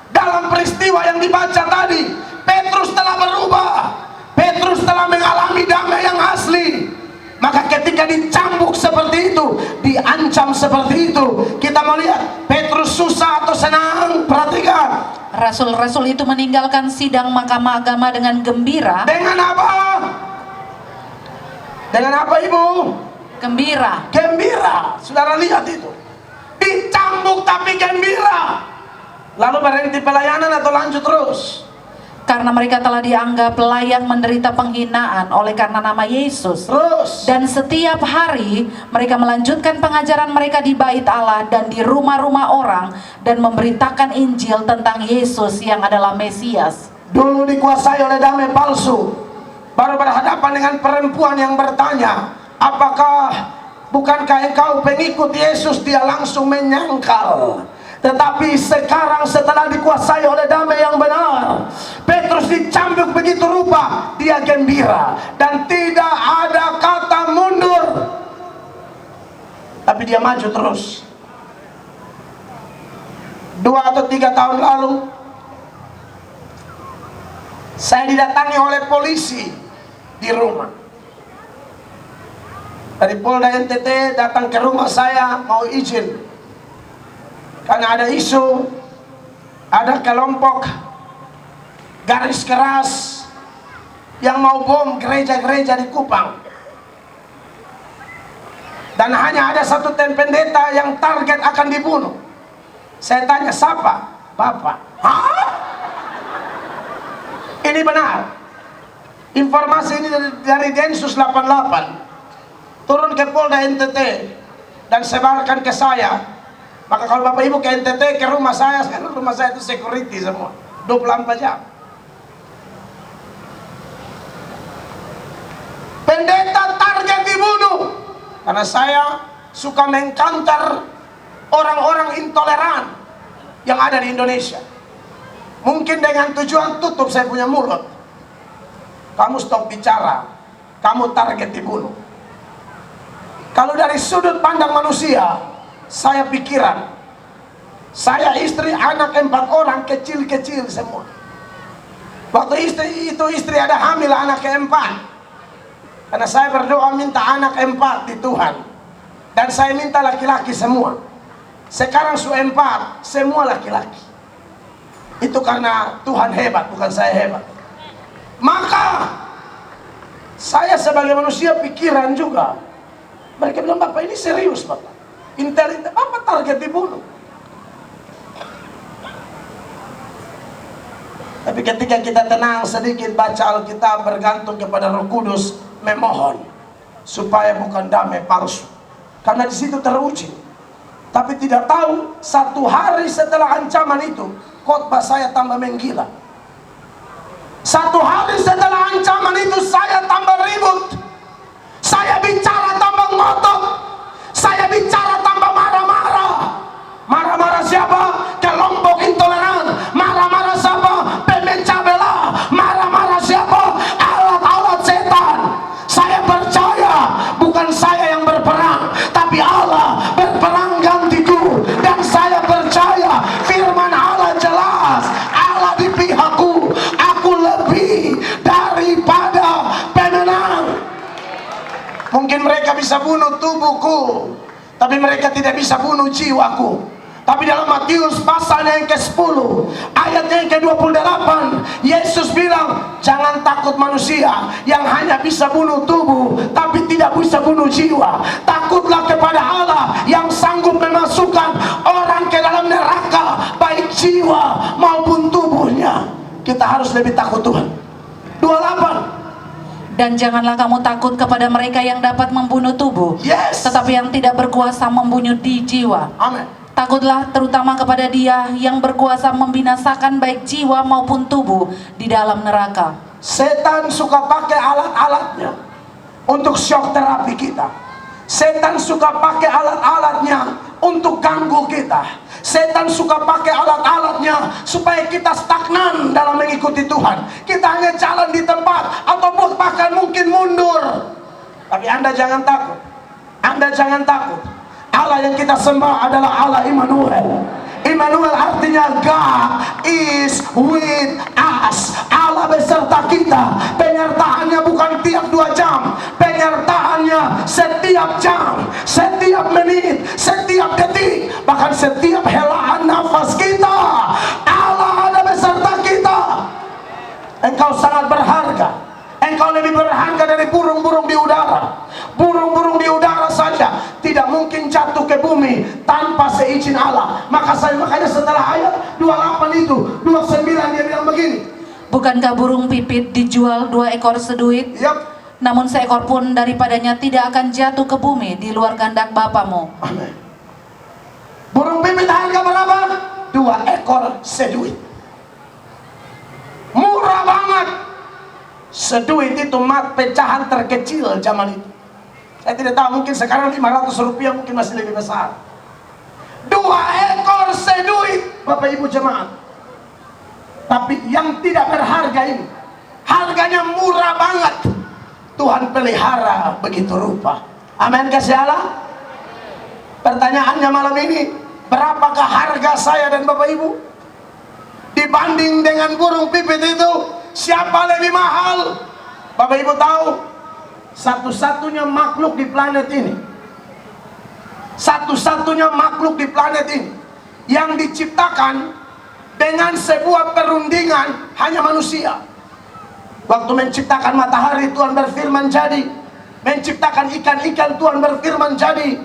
Dalam peristiwa yang dibaca tadi, Petrus telah berubah. Petrus telah mengalami damai yang asli. Maka ketika dicambuk seperti itu, diancam seperti itu, kita mau lihat Petrus susah atau senang? Perhatikan. Rasul-rasul itu meninggalkan sidang mahkamah agama dengan gembira. Dengan apa? Dengan apa Ibu? Gembira. Gembira. Saudara lihat itu. Dicambuk tapi gembira. Lalu berhenti pelayanan atau lanjut terus? Karena mereka telah dianggap layak menderita penghinaan oleh karena nama Yesus. Terus. Dan setiap hari mereka melanjutkan pengajaran mereka di bait Allah dan di rumah-rumah orang dan memberitakan Injil tentang Yesus yang adalah Mesias. Dulu dikuasai oleh damai palsu, baru berhadapan dengan perempuan yang bertanya, apakah bukankah engkau pengikut Yesus? Dia langsung menyangkal. Tetapi sekarang setelah dikuasai oleh damai yang benar, Petrus dicambuk begitu rupa, dia gembira dan tidak ada kata mundur. Tapi dia maju terus. 2 atau 3 tahun lalu, saya didatangi oleh polisi di rumah. Dari Polda NTT datang ke rumah saya mau izin. Karena ada isu ada kelompok garis keras yang mau bom gereja-gereja di Kupang. Dan hanya ada satu pendeta yang target akan dibunuh. Saya tanya, siapa? Bapak. Hah? Ini benar. Informasi ini dari Densus 88 turun ke Polda NTT dan sebarkan ke saya. Maka kalau Bapak Ibu ke NTT, ke rumah saya itu security semua 24 jam. Pendeta target dibunuh karena saya suka mengkantar orang-orang intoleran yang ada di Indonesia. Mungkin dengan tujuan tutup saya punya mulut. Kamu stop bicara, kamu target dibunuh. Kalau dari sudut pandang manusia, saya pikiran, saya istri, anak 4 orang, kecil-kecil semua. Waktu istri ada hamil anak keempat. Karena saya berdoa minta anak 4 di Tuhan. Dan saya minta laki-laki semua. Sekarang 4, semua laki-laki. Itu karena Tuhan hebat, bukan saya hebat. Maka saya sebagai manusia pikiran juga. Mereka bilang, Bapak ini serius Bapak. Intel, Bapak target dibunuh. Tapi ketika kita tenang sedikit, baca Alkitab, bergantung kepada Roh Kudus, memohon supaya bukan damai palsu. Karena di situ teruji. Tapi tidak tahu, 1 hari setelah ancaman itu, khotbah saya tambah menggila. 1 hari setelah ancaman itu, saya tambah ribut. Saya bicara tambah ngotot. Saya bicara tambah marah-marah. Marah-marah siapa? Kelompok intoleran. Marah-marah siapa? Pemecah belah. Marah-marah siapa? Alat-alat setan. Saya percaya bukan saya yang berperang, tapi Allah berperang gantiku. Dan saya percaya firman Allah jelas, Allah di pihakku. Aku lebih daripada pemenang. Mungkin mereka bisa bunuh tubuhku, tapi mereka tidak bisa bunuh jiwaku. Tapi dalam Matius pasalnya yang ke-10, ayatnya yang ke-28, Yesus bilang, jangan takut manusia yang hanya bisa bunuh tubuh, tapi tidak bisa bunuh jiwa. Takutlah kepada Allah yang sanggup memasukkan orang ke dalam neraka, baik jiwa maupun tubuhnya. Kita harus lebih takut Tuhan. 28. Dan janganlah kamu takut kepada mereka yang dapat membunuh tubuh, tetapi yang tidak berkuasa membunuh di jiwa. Amin. Takutlah terutama kepada Dia yang berkuasa membinasakan baik jiwa maupun tubuh di dalam neraka. Setan suka pakai alat-alatnya untuk shock terapi kita. Setan suka pakai alat-alatnya untuk ganggu kita. Setan suka pakai alat-alatnya supaya kita stagnan dalam mengikuti Tuhan. Kita hanya jalan di tempat atau bahkan mungkin mundur. Tapi Anda jangan takut. Anda jangan takut. Allah yang kita sembah adalah Allah Immanuel. Immanuel artinya God is with us. Allah beserta kita. Penyertaannya bukan tiap 2 jam. Penyertaannya setiap jam, setiap menit, setiap detik, bahkan setiap helaan nafas kita. Allah ada beserta kita. Engkau sangat berharga. Engkau lebih berharga dari burung-burung di udara. Burung-burung di udara saja tidak mungkin jatuh ke bumi tanpa seizin Allah. Makanya setelah ayat 28 itu, 29 dia bilang begini. Bukankah burung pipit dijual 2 ekor seduit? Yap. Namun seekor pun daripadanya tidak akan jatuh ke bumi di luar kehendak Bapamu. Amin. Burung pipit harga berapa? 2 ekor seduit. Murah banget. Seduit itu pecahan terkecil zaman itu. Saya tidak tahu, mungkin sekarang 500 rupiah mungkin masih lebih besar. 2 ekor seduit, Bapak Ibu jemaat. Tapi yang tidak berharga ini, harganya murah banget. Tuhan pelihara begitu rupa. Amin, kasih Allah. Pertanyaannya malam ini, berapakah harga saya dan Bapak Ibu? Dibanding dengan burung pipit itu, siapa lebih mahal? Bapak Ibu tahu, satu-satunya makhluk di planet ini, satu-satunya makhluk di planet ini yang diciptakan dengan sebuah perundingan hanya manusia. Waktu menciptakan matahari, Tuhan berfirman jadi. Menciptakan ikan-ikan, Tuhan berfirman jadi.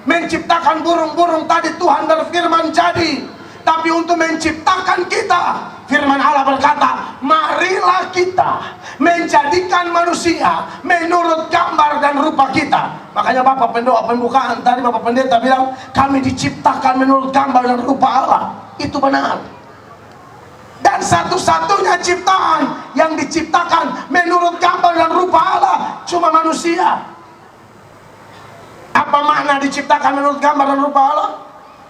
Menciptakan burung-burung tadi, Tuhan berfirman jadi. Tapi untuk menciptakan kita, firman Allah berkata, marilah kita menjadikan manusia menurut gambar dan rupa kita. Makanya Bapak pendoa pembukaan tadi, Bapak Pendeta bilang, kami diciptakan menurut gambar dan rupa Allah. Itu benar. Dan satu-satunya ciptaan yang diciptakan menurut gambar dan rupa Allah cuma manusia. Apa makna diciptakan menurut gambar dan rupa Allah?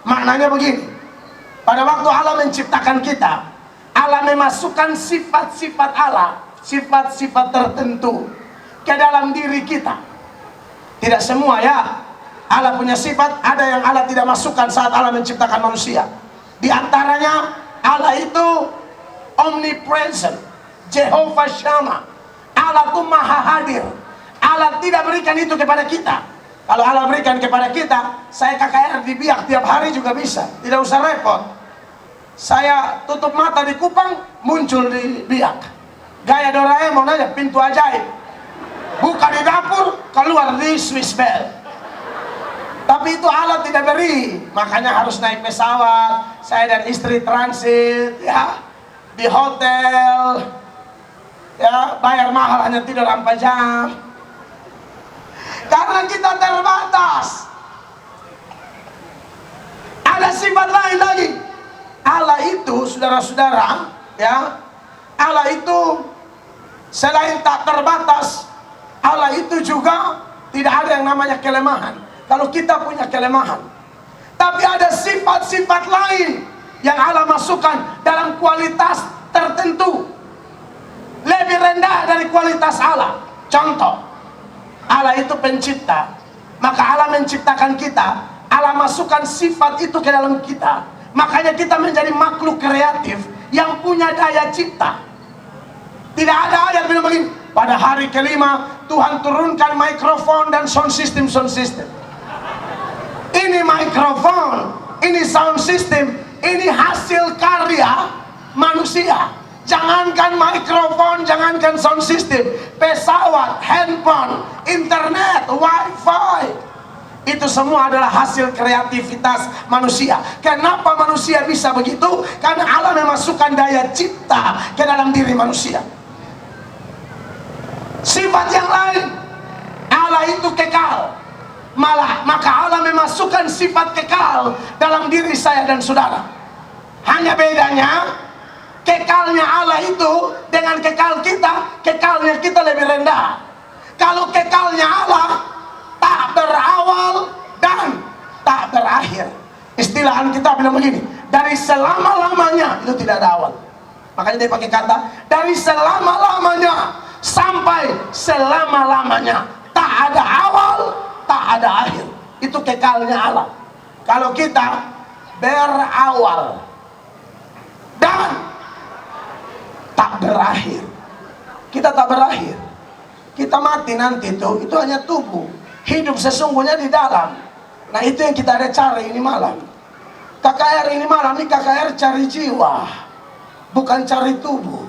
Maknanya begini. Pada waktu Allah menciptakan kita, Allah memasukkan sifat-sifat Allah, sifat-sifat tertentu ke dalam diri kita. Tidak semua ya. Allah punya sifat, ada yang Allah tidak masukkan saat Allah menciptakan manusia. Di antaranya Allah itu omnipresent, Jehovah Shammah. Allah itu maha hadir. Allah tidak berikan itu kepada kita. Kalau Allah berikan kepada kita, saya KKR di Biak tiap hari juga bisa, tidak usah repot. Saya tutup mata di Kupang, muncul di Biak. Gaya Doraemon aja, pintu ajaib. Buka di dapur, keluar di Swiss Bell. Tapi itu Allah tidak beri, makanya harus naik pesawat. Saya dan istri transit, ya, di hotel, ya, bayar mahal hanya tidur 4 jam. Karena kita terbatas. Ada sifat lain lagi. Allah itu, saudara-saudara, ya, Allah itu selain tak terbatas, Allah itu juga tidak ada yang namanya kelemahan. Kalau kita punya kelemahan, tapi ada sifat-sifat lain yang Allah masukkan dalam kualitas tertentu, lebih rendah dari kualitas Allah. Contoh, Allah itu pencipta, maka Allah menciptakan kita, Allah masukkan sifat itu ke dalam kita. Makanya kita menjadi makhluk kreatif yang punya daya cipta. Tidak ada ayat bilang begini, pada hari kelima Tuhan turunkan mikrofon dan sound system. Ini mikrofon, ini sound system, ini hasil karya manusia. Jangankan mikrofon, jangankan sound system, pesawat, handphone, internet, wifi, itu semua adalah hasil kreativitas manusia. Kenapa manusia bisa begitu? Karena Allah memasukkan daya cipta ke dalam diri manusia. Sifat yang lain, Allah itu kekal. Maka Allah memasukkan sifat kekal dalam diri saya dan saudara. Hanya bedanya, kekalnya Allah itu dengan kekal kita, kekalnya kita lebih rendah. Kalau kekalnya Allah tak berawal dan tak berakhir. Istilah kita bilang begini, dari selama-lamanya itu tidak ada awal. Makanya dia pakai kata dari selama-lamanya sampai selama-lamanya, tak ada awal, tak ada akhir. Itu kekalnya Allah. Kalau kita berawal dan tak berakhir, kita tak berakhir, kita mati nanti itu hanya tubuh. Hidup sesungguhnya di dalam. Nah itu yang kita ada cari ini malam. KKR ini malam ini KKR cari jiwa, bukan cari tubuh,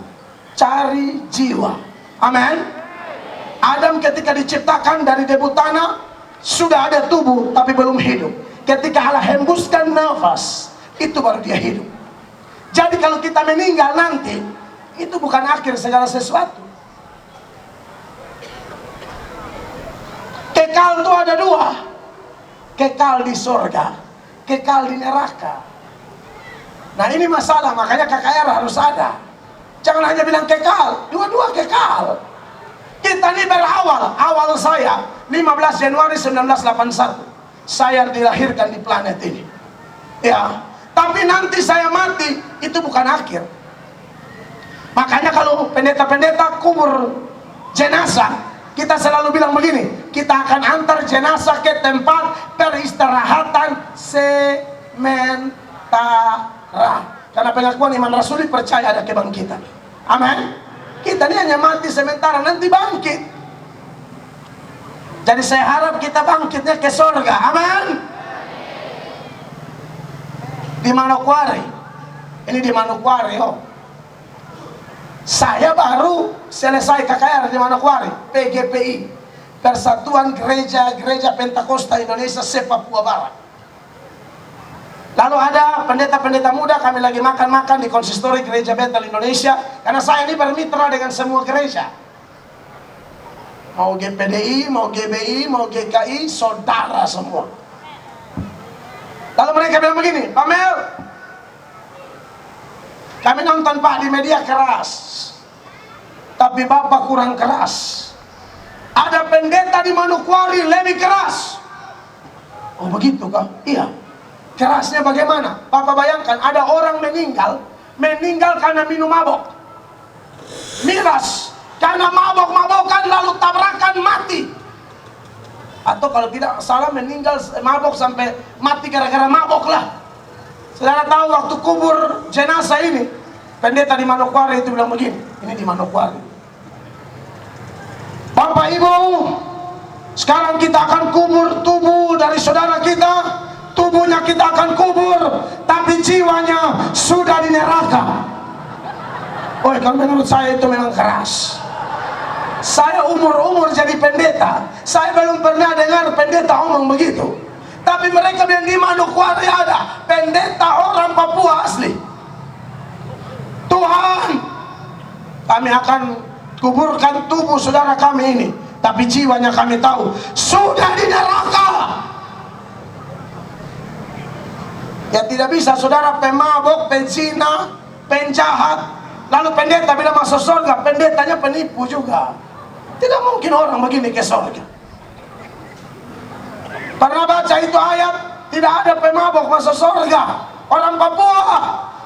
cari jiwa. Amin. Adam ketika diciptakan dari debu tanah sudah ada tubuh tapi belum hidup. Ketika Allah hembuskan nafas, itu baru dia hidup. Jadi kalau kita meninggal nanti, itu bukan akhir segala sesuatu. Kekal itu ada dua, kekal di surga, kekal di neraka. Nah ini masalah, makanya KKR harus ada. Jangan hanya bilang kekal, dua-dua kekal. Kita ini berawal, awal saya 15 Januari 1981. Saya dilahirkan di planet ini. Ya, tapi nanti saya mati, itu bukan akhir. Makanya kalau pendeta-pendeta kubur jenazah, kita selalu bilang begini, kita akan antar jenazah ke tempat peristirahatan sementara. Karena pengakuan iman rasuli percaya ada kebangkitan. Amin. Kita ini hanya mati sementara, nanti bangkit. Jadi saya harap kita bangkitnya ke surga. Amin. Di Manokwari Ini di Manokwari, oh. Saya baru selesai KKR di Manokwari, PGPI, Persatuan Gereja Pentakosta Indonesia se-Papua Barat. Lalu ada pendeta-pendeta muda, kami lagi makan-makan di konsistori Gereja Betel Indonesia, karena saya ini bermitra dengan semua gereja. Mau GPDI, mau GBI, mau GKI, saudara semua. Lalu mereka bilang begini, Pak Mel, kami nonton Pak di media keras, tapi Bapak kurang keras. Ada pendeta di Manokwari lebih keras. Oh begitu kah? Iya. Kerasnya bagaimana? Bapak bayangkan ada orang meninggal karena minum mabok, miras, karena mabok-mabokan lalu tabrakan mati. Atau kalau tidak salah meninggal mabok sampai mati gara-gara mabok lah. Saudara tahu waktu kubur jenazah ini, pendeta di Manokwari itu bilang begini, ini di Manokwari. Bapak Ibu, sekarang kita akan kubur tubuh dari saudara kita. Tubuhnya kita akan kubur, tapi jiwanya sudah di neraka. Oh, kalau menurut saya itu memang keras. Saya umur-umur jadi pendeta, saya belum pernah dengar pendeta ngomong begitu. Tapi mereka bilang di Manokwari ada pendeta orang Papua asli. Tuhan, kami akan kuburkan tubuh saudara kami ini, tapi jiwanya kami tahu sudah di neraka. Ya tidak bisa saudara pemabok, penzina, penjahat, lalu pendeta bilang masuk surga, pendetanya penipu juga. Tidak mungkin orang begini ke surga. Pernah baca itu ayat, tidak ada pemabok masuk surga. Orang Papua,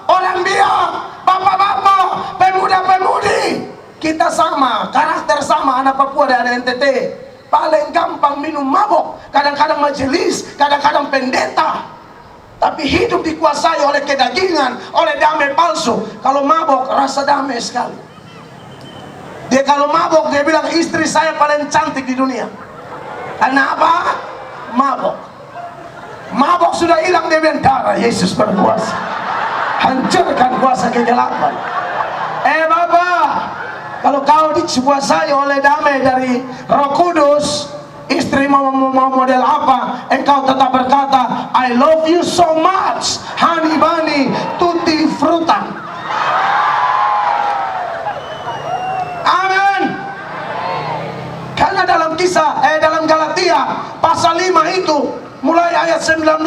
orang Biak, bapak-bapak, pemuda-pemudi, kita sama, karakter sama, anak Papua dan anak NTT. Paling gampang minum mabok, kadang-kadang majelis, kadang-kadang pendeta. Tapi hidup dikuasai oleh kedagingan, oleh damai palsu. Kalau mabok rasa damai sekali. Dia kalau mabok dia bilang istri saya paling cantik di dunia. Karena apa? Mabok. Mabok sudah hilang, dia bilang darah Yesus berkuasa. Hancurkan kuasa kegelapan. Bapak, kalau kau dikuasai oleh damai dari Roh Kudus, istri mau model apa, engkau tetap berkata I love you so much, honey bunny, tutti fruta. Amin. Karena dalam dalam Galatia pasal 5 itu mulai ayat 19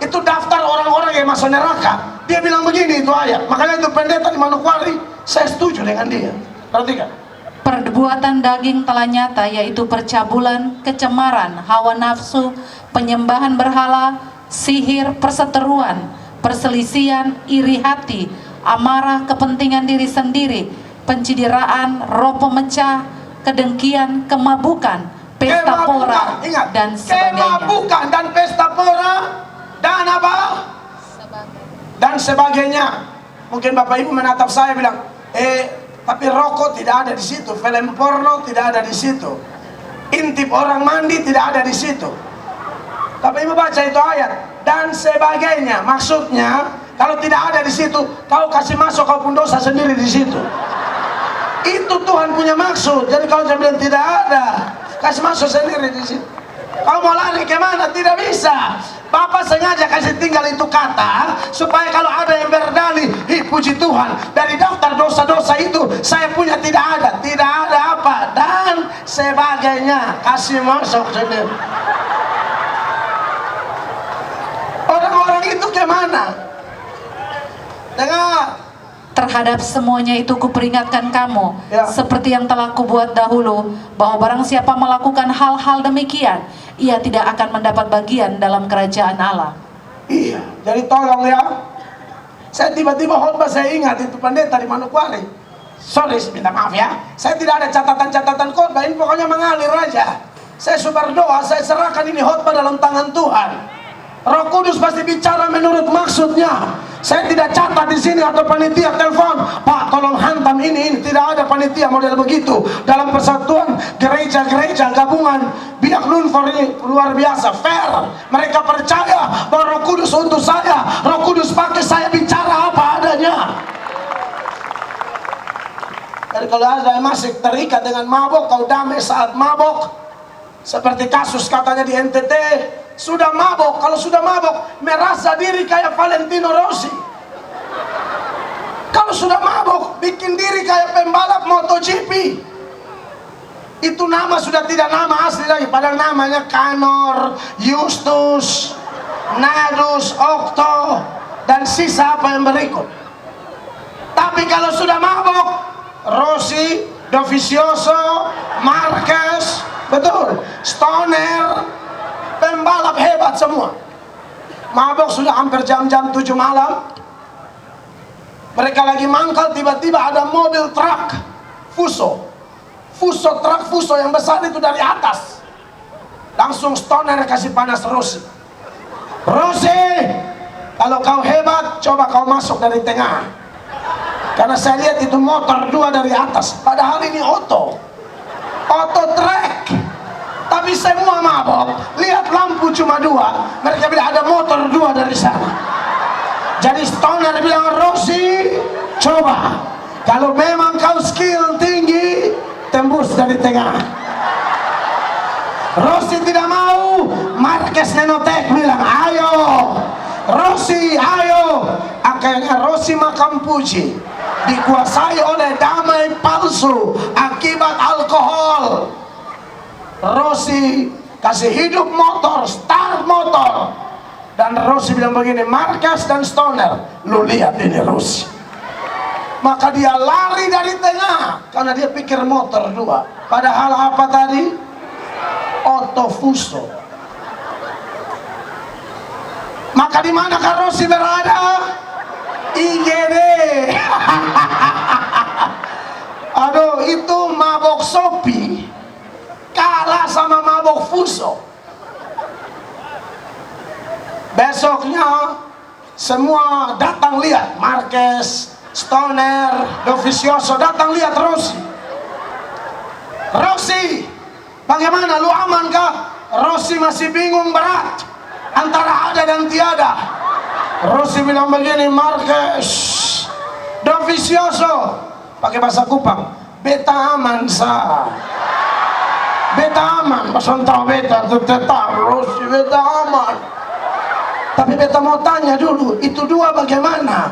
itu daftar orang-orang yang masuk neraka. Dia bilang begini itu ayat. Makanya itu pendeta di Manokwari, saya setuju dengan dia. Perhatikan. Perbuatan daging telah nyata, yaitu percabulan, kecemaran, hawa nafsu, penyembahan berhala, sihir, perseteruan, perselisihan, iri hati, amarah, kepentingan diri sendiri, pencideraan, roh pemecah, kedengkian, kemabukan, pesta pora, dan sebagainya. Kemabukan dan pesta pora dan apa? Dan sebagainya. Mungkin Bapak Ibu menatap saya bilang, tapi rokok tidak ada di situ, film porno tidak ada di situ, intip orang mandi tidak ada di situ. Tapi Ibu baca itu ayat dan sebagainya. Maksudnya kalau tidak ada di situ, kau kasih masuk, kau pun dosa sendiri di situ. Itu Tuhan punya maksud. Jadi kalau dia bilang tidak ada, kasih masuk sendiri di situ. Kau mau lari kemana? Tidak bisa. Bapak sengaja kasih tinggal itu kata supaya kalau ada yang berdalih, puji Tuhan, dari daftar dosa-dosa itu saya punya tidak ada apa dan sebagainya, kasih masuk sendiri. Orang-orang itu kemana? Dengar. Terhadap semuanya itu kuperingatkan kamu, seperti yang telah kubuat dahulu, bahwa barang siapa melakukan hal-hal demikian, ia tidak akan mendapat bagian dalam kerajaan Allah. Iya, jadi tolong ya. Saya tiba-tiba khotbah, saya ingat itu pendeta di Manokwari. Sorry, minta maaf ya. Saya tidak ada catatan-catatan khotbah, ini pokoknya mengalir aja. Saya berdoa, saya serahkan ini khotbah dalam tangan Tuhan. Roh Kudus pasti bicara menurut maksudnya. Saya tidak catat di sini atau panitia telepon, Pak tolong hantam ini. Tidak ada panitia model begitu. Dalam persatuan gereja-gereja gabungan Biak Numfor ini luar biasa, fair. Mereka percaya bahwa Roh Kudus untuk saya, Roh Kudus pakai saya bicara apa adanya. Jadi kalau ada yang masih terikat dengan mabok, kau damai saat mabok. Seperti kasus katanya di NTT, sudah mabok, kalau sudah mabok merasa diri kayak Valentino Rossi. Kalau sudah mabok bikin diri kayak pembalap MotoGP. Itu nama sudah tidak nama asli lagi, padahal namanya Kanor, Justus, Nadus, Okto, dan sisa apa yang berikut. Tapi kalau sudah mabok, Rossi, Dovizioso, Marquez, betul, Stoner, pembalap hebat semua. Mabok sudah hampir jam-jam 7 malam. Mereka lagi mangkal, tiba-tiba ada mobil truk Fuso truk Fuso yang besar itu dari atas. Langsung Stoner kasih panas Rossi. Rossi, kalau kau hebat, coba kau masuk dari tengah. Karena saya lihat itu motor 2 dari atas. Padahal ini auto track, tapi semua mabok. Lihat lampu cuma 2. Mereka bilang ada motor 2 dari sana. Jadi Stoner bilang, Rossi, coba kalau memang kau skill tinggi, tembus dari tengah. Rossi tidak mau. Marquez Nenotek bilang, ayo Rossi, ayo. Akhirnya Rossi makam puji, dikuasai oleh damai palsu akibat alkohol. Rossi kasih hidup motor, start motor, dan Rossi bilang begini, Marquez dan Stoner, lu lihat ini Rossi. Maka dia lari dari tengah karena dia pikir motor 2, padahal apa tadi? Auto Fuso. Maka di manakah Rossi berada? IGD. Aduh, itu mabok Sopi kalah sama mabok Fuso. Besoknya semua datang lihat, Marquez, Stoner, Dovizioso datang lihat Rossi. Rossi, bagaimana, lu aman kah? Rossi masih bingung berat antara ada dan tiada. Rossi bilang begini, Marquez, Dovizioso, pakai bahasa Kupang, beta aman sah. Beta aman, pasang tahu beta tetap Rossi beta aman. Tapi beta mau tanya dulu, itu 2 bagaimana?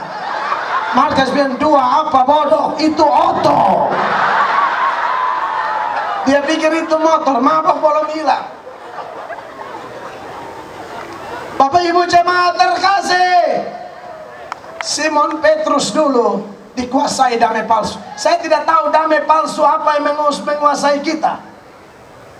Marquez bilang, 2 apa bodoh, itu auto. Dia pikir itu motor, mabok belum hilang. Bapak Ibu jemaat terkasih, Simon Petrus dulu dikuasai damai palsu. Saya tidak tahu damai palsu apa yang menguasai kita.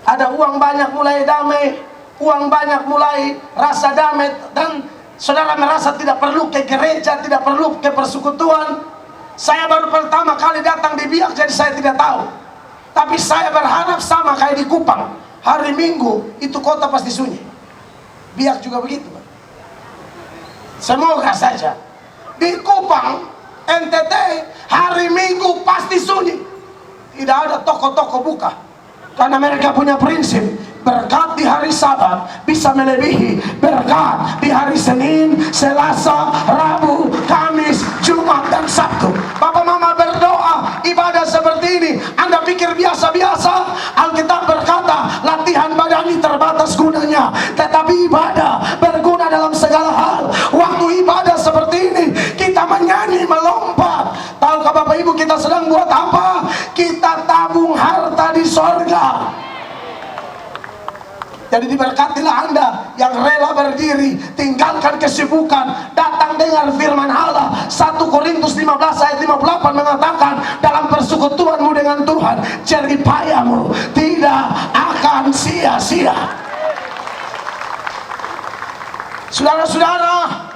Ada uang banyak mulai damai, uang banyak mulai rasa damai, dan saudara merasa tidak perlu ke gereja, tidak perlu ke persekutuan. Saya baru pertama kali datang di Biak, jadi saya tidak tahu. Tapi saya berharap sama kayak di Kupang, hari Minggu itu kota pasti sunyi. Biak juga begitu, Pak. Semoga saja di Kupang, NTT, hari Minggu pasti sunyi. Tidak ada toko-toko buka, karena mereka punya prinsip, berkat di hari Sabat bisa melebihi berkat di hari Senin, Selasa, Rabu, Kamis, Jumat, dan Sabtu. Bapak Mama berdoa, ibadah seperti ini Anda pikir biasa-biasa? Alkitab berkata, latihan badan ini terbatas gunanya, tetapi ibadah berguna dalam segala hal. Waktu ibadah seperti ini, kita menyanyi, melompat. Tahukah Bapak Ibu kita sedang buat apa? Kita tabung harta di sorga. Jadi diberkatilah Anda yang rela berdiri, tinggalkan kesibukan, datang dengar firman Allah. 1 Korintus 15 ayat 58 mengatakan, dalam persekutuanmu dengan Tuhan, jerih payahmu tidak akan sia-sia. Saudara-saudara,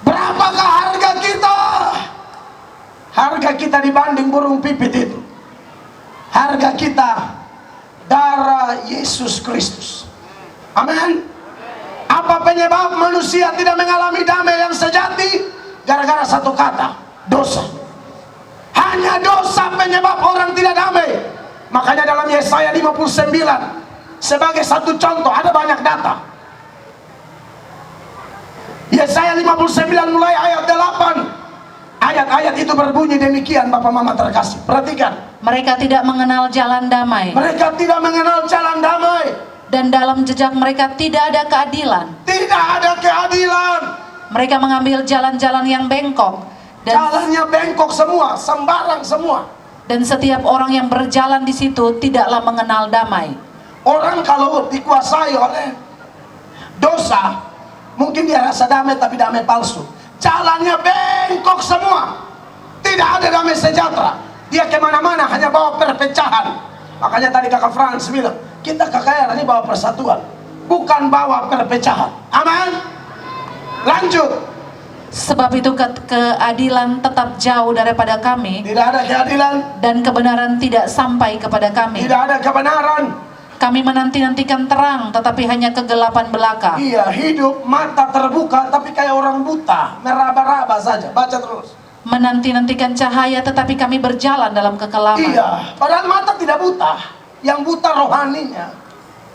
berapakah harga kita? Harga kita dibanding burung pipit itu, harga kita darah Yesus Kristus. Amin. Apa penyebab manusia tidak mengalami damai yang sejati? Gara-gara satu kata, dosa. Hanya dosa penyebab orang tidak damai. Makanya dalam Yesaya 59 sebagai satu contoh, ada banyak data. Yesaya 59 mulai ayat 8. Ayat-ayat itu berbunyi demikian, Bapak Mama terkasih. Perhatikan. Mereka tidak mengenal jalan damai. Mereka tidak mengenal jalan damai. Dan dalam jejak mereka tidak ada keadilan. Tidak ada keadilan. Mereka mengambil jalan-jalan yang bengkok. Jalannya bengkok semua, sembarang semua. Dan setiap orang yang berjalan di situ tidaklah mengenal damai. Orang kalau dikuasai oleh dosa, mungkin dia rasa damai tapi damai palsu. Jalannya bengkok semua, tidak ada damai sejahtera. Dia kemana-mana hanya bawa perpecahan. Makanya tadi kakak Frans bilang, kita KKR ini bawa persatuan, bukan bawa perpecahan. Aman? Lanjut. Sebab itu keadilan tetap jauh daripada kami. Tidak ada keadilan. Dan kebenaran tidak sampai kepada kami. Tidak ada kebenaran. Kami menanti-nantikan terang, tetapi hanya kegelapan belaka. Iya, hidup mata terbuka, tapi kayak orang buta, meraba-raba saja. Baca terus. Menanti-nantikan cahaya, tetapi kami berjalan dalam kekelaman. Iya, padahal mata tidak buta, yang buta rohaninya.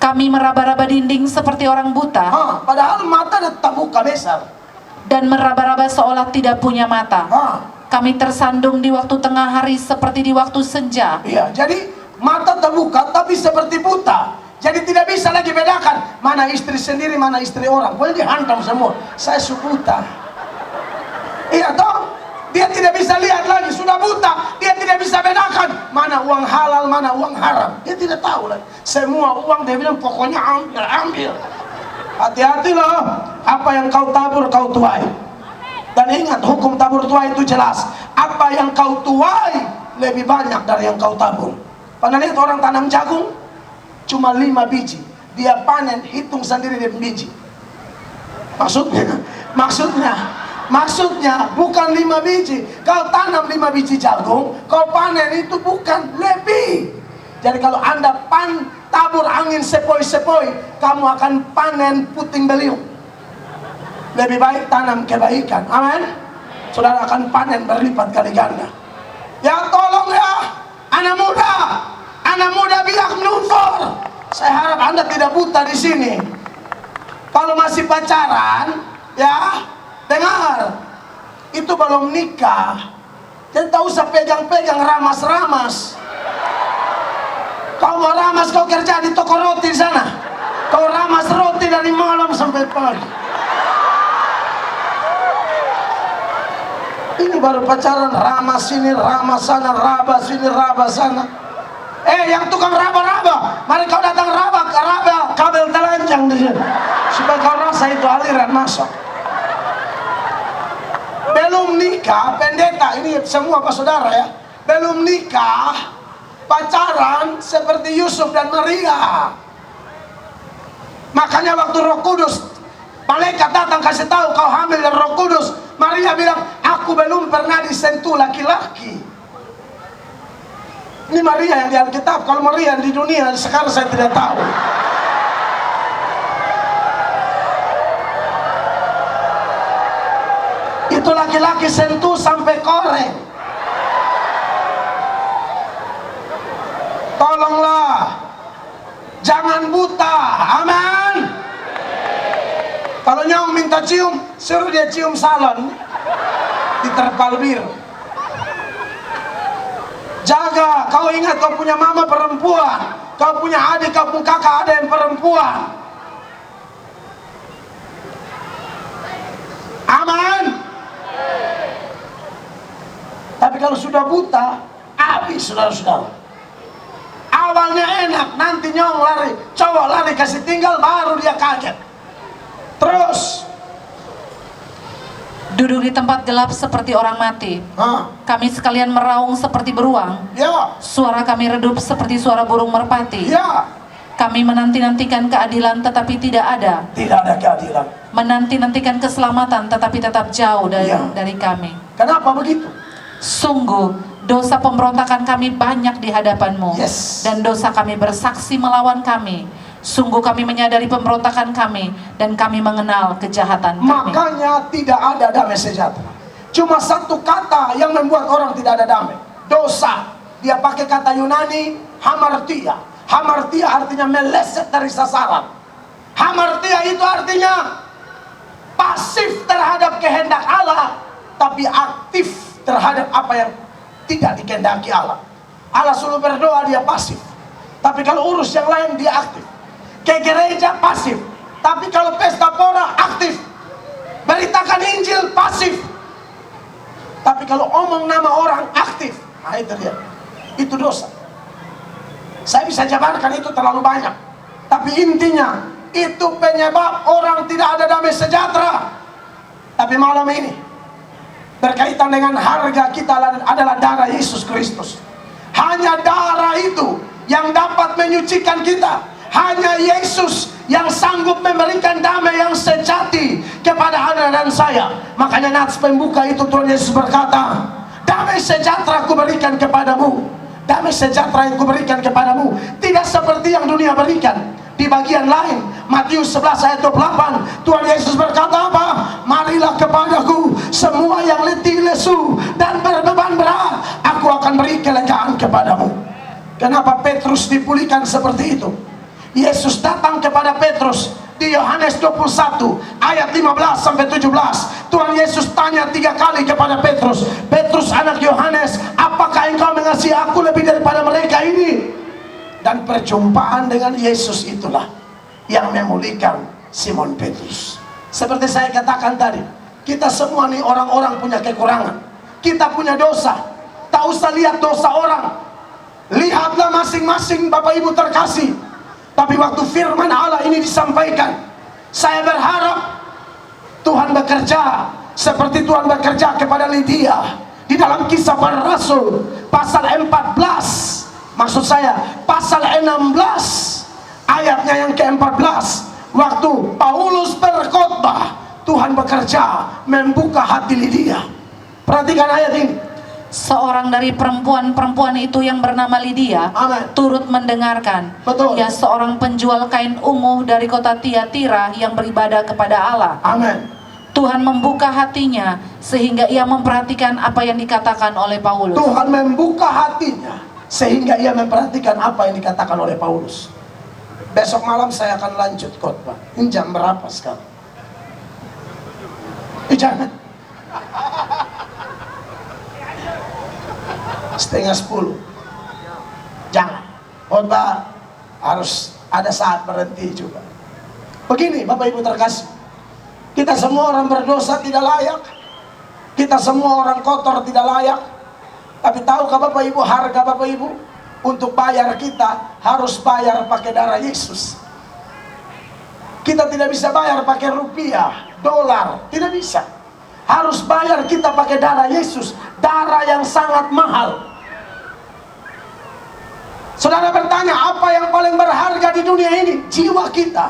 Kami meraba-raba dinding seperti orang buta. Padahal mata tetap buka besar. Dan meraba-raba seolah tidak punya mata. Kami tersandung di waktu tengah hari seperti di waktu senja. Iya, jadi mata terbuka tapi seperti buta. Jadi tidak bisa lagi bedakan mana istri sendiri, mana istri orang. Boleh dihantam semua. Saya buta. Iya toh? Dia tidak bisa lihat lagi, sudah buta. Dia tidak bisa bedakan mana uang halal, mana uang haram. Dia tidak tahu lagi. Semua uang dia bilang pokoknya ambil, ambil. Hati-hati loh. Apa yang kau tabur kau tuai. Dan ingat, hukum tabur tuai itu jelas. Apa yang kau tuai lebih banyak dari yang kau tabur. Pernah lihat orang tanam jagung? Cuma 5 biji. Dia panen, hitung sendiri dia biji. Maksudnya bukan 5 biji. Kau tanam 5 biji jagung, kau panen itu bukan lebih. Jadi kalau Anda tabur angin sepoi-sepoi, kamu akan panen puting beliung. Lebih baik tanam kebaikan. Amin. Saudara akan panen berlipat kali ganda. Ya tolong ya, anak muda biak Numfor. Saya harap Anda tidak buta di sini. Kalau masih pacaran, ya dengar, itu belum nikah. Jadi tak usah pegang-pegang ramas-ramas. Kau mau ramas, kau kerja di toko roti di sana. Kau ramas roti dari malam sampai pagi. Ini baru pacaran, ramas sini, ramas sana, raba sini, raba sana. Yang tukang raba-raba, mari kau datang raba kabel telanjang di sini, supaya kau rasa itu aliran masuk. Belum nikah, pendeta ini semua Pak Saudara ya, belum nikah, pacaran seperti Yusuf dan Maria. Makanya waktu Roh Kudus, malaikat datang kasih tahu kau hamil dari Roh Kudus, Maria bilang, aku belum pernah disentuh laki-laki. Ini Maria yang di Alkitab. Kalau Maria yang di dunia sekarang saya tidak tahu. Itu laki-laki sentuh sampai koreng. Tolonglah, jangan buta. Aman. Kalau nyong minta cium, suruh dia cium salon di terpal biru. Jaga, kau ingat kau punya mama perempuan, kau punya adik, kau punya kakak ada yang perempuan. Aman. Tapi kalau sudah buta, habis saudara-saudara. Awalnya enak, nanti nyong lari, cowok lari kasih tinggal, baru dia kaget. Terus duduk di tempat gelap seperti orang mati. Kami sekalian meraung seperti beruang. Ya. Suara kami redup seperti suara burung merpati. Ya. Kami menanti-nantikan keadilan tetapi tidak ada. Tidak ada keadilan. Menanti-nantikan keselamatan tetapi tetap jauh dari kami. Kenapa begitu? Sungguh dosa pemberontakan kami banyak di hadapan-Mu. Yes. Dan dosa kami bersaksi melawan kami. Sungguh kami menyadari pemberontakan kami dan kami mengenal kejahatan kami. Makanya tidak ada damai sejahtera. Cuma satu kata yang membuat orang tidak ada damai. Dosa. Dia pakai kata Yunani hamartia. Hamartia artinya meleset dari sasaran. Hamartia itu artinya pasif terhadap kehendak Allah, tapi aktif terhadap apa yang tidak dikehendaki Allah. Allah suruh berdoa, dia pasif. Tapi kalau urus yang lain, dia aktif. Ke gereja, pasif. Tapi kalau pesta pora, aktif. Beritakan Injil, pasif. Tapi kalau omong nama orang, aktif. Nah itu dia. Itu dosa. Saya bisa jabarkan itu terlalu banyak. Tapi intinya, itu penyebab orang tidak ada damai sejahtera. Tapi malam ini, berkaitan dengan harga kita adalah darah Yesus Kristus. Hanya darah itu yang dapat menyucikan kita. Hanya Yesus yang sanggup memberikan damai yang sejati kepada Anda dan saya. Makanya nats pembuka itu Tuhan Yesus berkata, damai sejahtera ku berikan kepadamu. Damai sejahtera yang ku berikan kepadamu tidak seperti yang dunia berikan. Di bagian lain, Matius 11 ayat 28, Tuhan Yesus berkata apa? Marilah kepadaku semua yang letih lesu dan berbeban berat, aku akan beri kelegaan kepadamu. Kenapa Petrus dipulihkan seperti itu? Yesus datang kepada Petrus di Yohanes 21 ayat 15 sampai 17. Tuhan Yesus tanya 3 kali kepada Petrus, Petrus anak Yohanes, apakah engkau mengasihi aku lebih daripada mereka ini? Dan perjumpaan dengan Yesus itulah yang memulihkan Simon Petrus. Seperti saya katakan tadi, kita semua nih orang-orang punya kekurangan. Kita punya dosa. Tak usah lihat dosa orang. Lihatlah masing-masing Bapak Ibu terkasih. Tapi waktu firman Allah ini disampaikan, saya berharap Tuhan bekerja seperti Tuhan bekerja kepada Lydia di dalam Kisah Para Rasul pasal 14. Maksud saya pasal 16 ayatnya yang ke-14. Waktu Paulus berkhotbah, Tuhan bekerja membuka hati Lydia. Perhatikan ayat ini. Seorang dari perempuan-perempuan itu yang bernama Lydia, Amen, turut mendengarkan. betul. Ia seorang penjual kain ungu dari kota Tiatira yang beribadah kepada Allah. Amin. Tuhan membuka hatinya sehingga ia memperhatikan apa yang dikatakan oleh Paulus. Tuhan membuka hatinya sehingga ia memperhatikan apa yang dikatakan oleh Paulus. Besok malam saya akan lanjut khotbah. Ini jam berapa sekarang? Jangan. 9:30. Jangan. Khotbah harus ada saat berhenti juga. Begini Bapak Ibu terkasih, kita semua orang berdosa tidak layak. Kita semua orang kotor tidak layak. Tapi tahukah Bapak Ibu, harga Bapak Ibu untuk bayar kita harus bayar pakai darah Yesus. Kita tidak bisa bayar pakai rupiah, dolar, tidak bisa. Harus bayar kita pakai darah Yesus, darah yang sangat mahal. Saudara bertanya, apa yang paling berharga di dunia ini? Jiwa kita.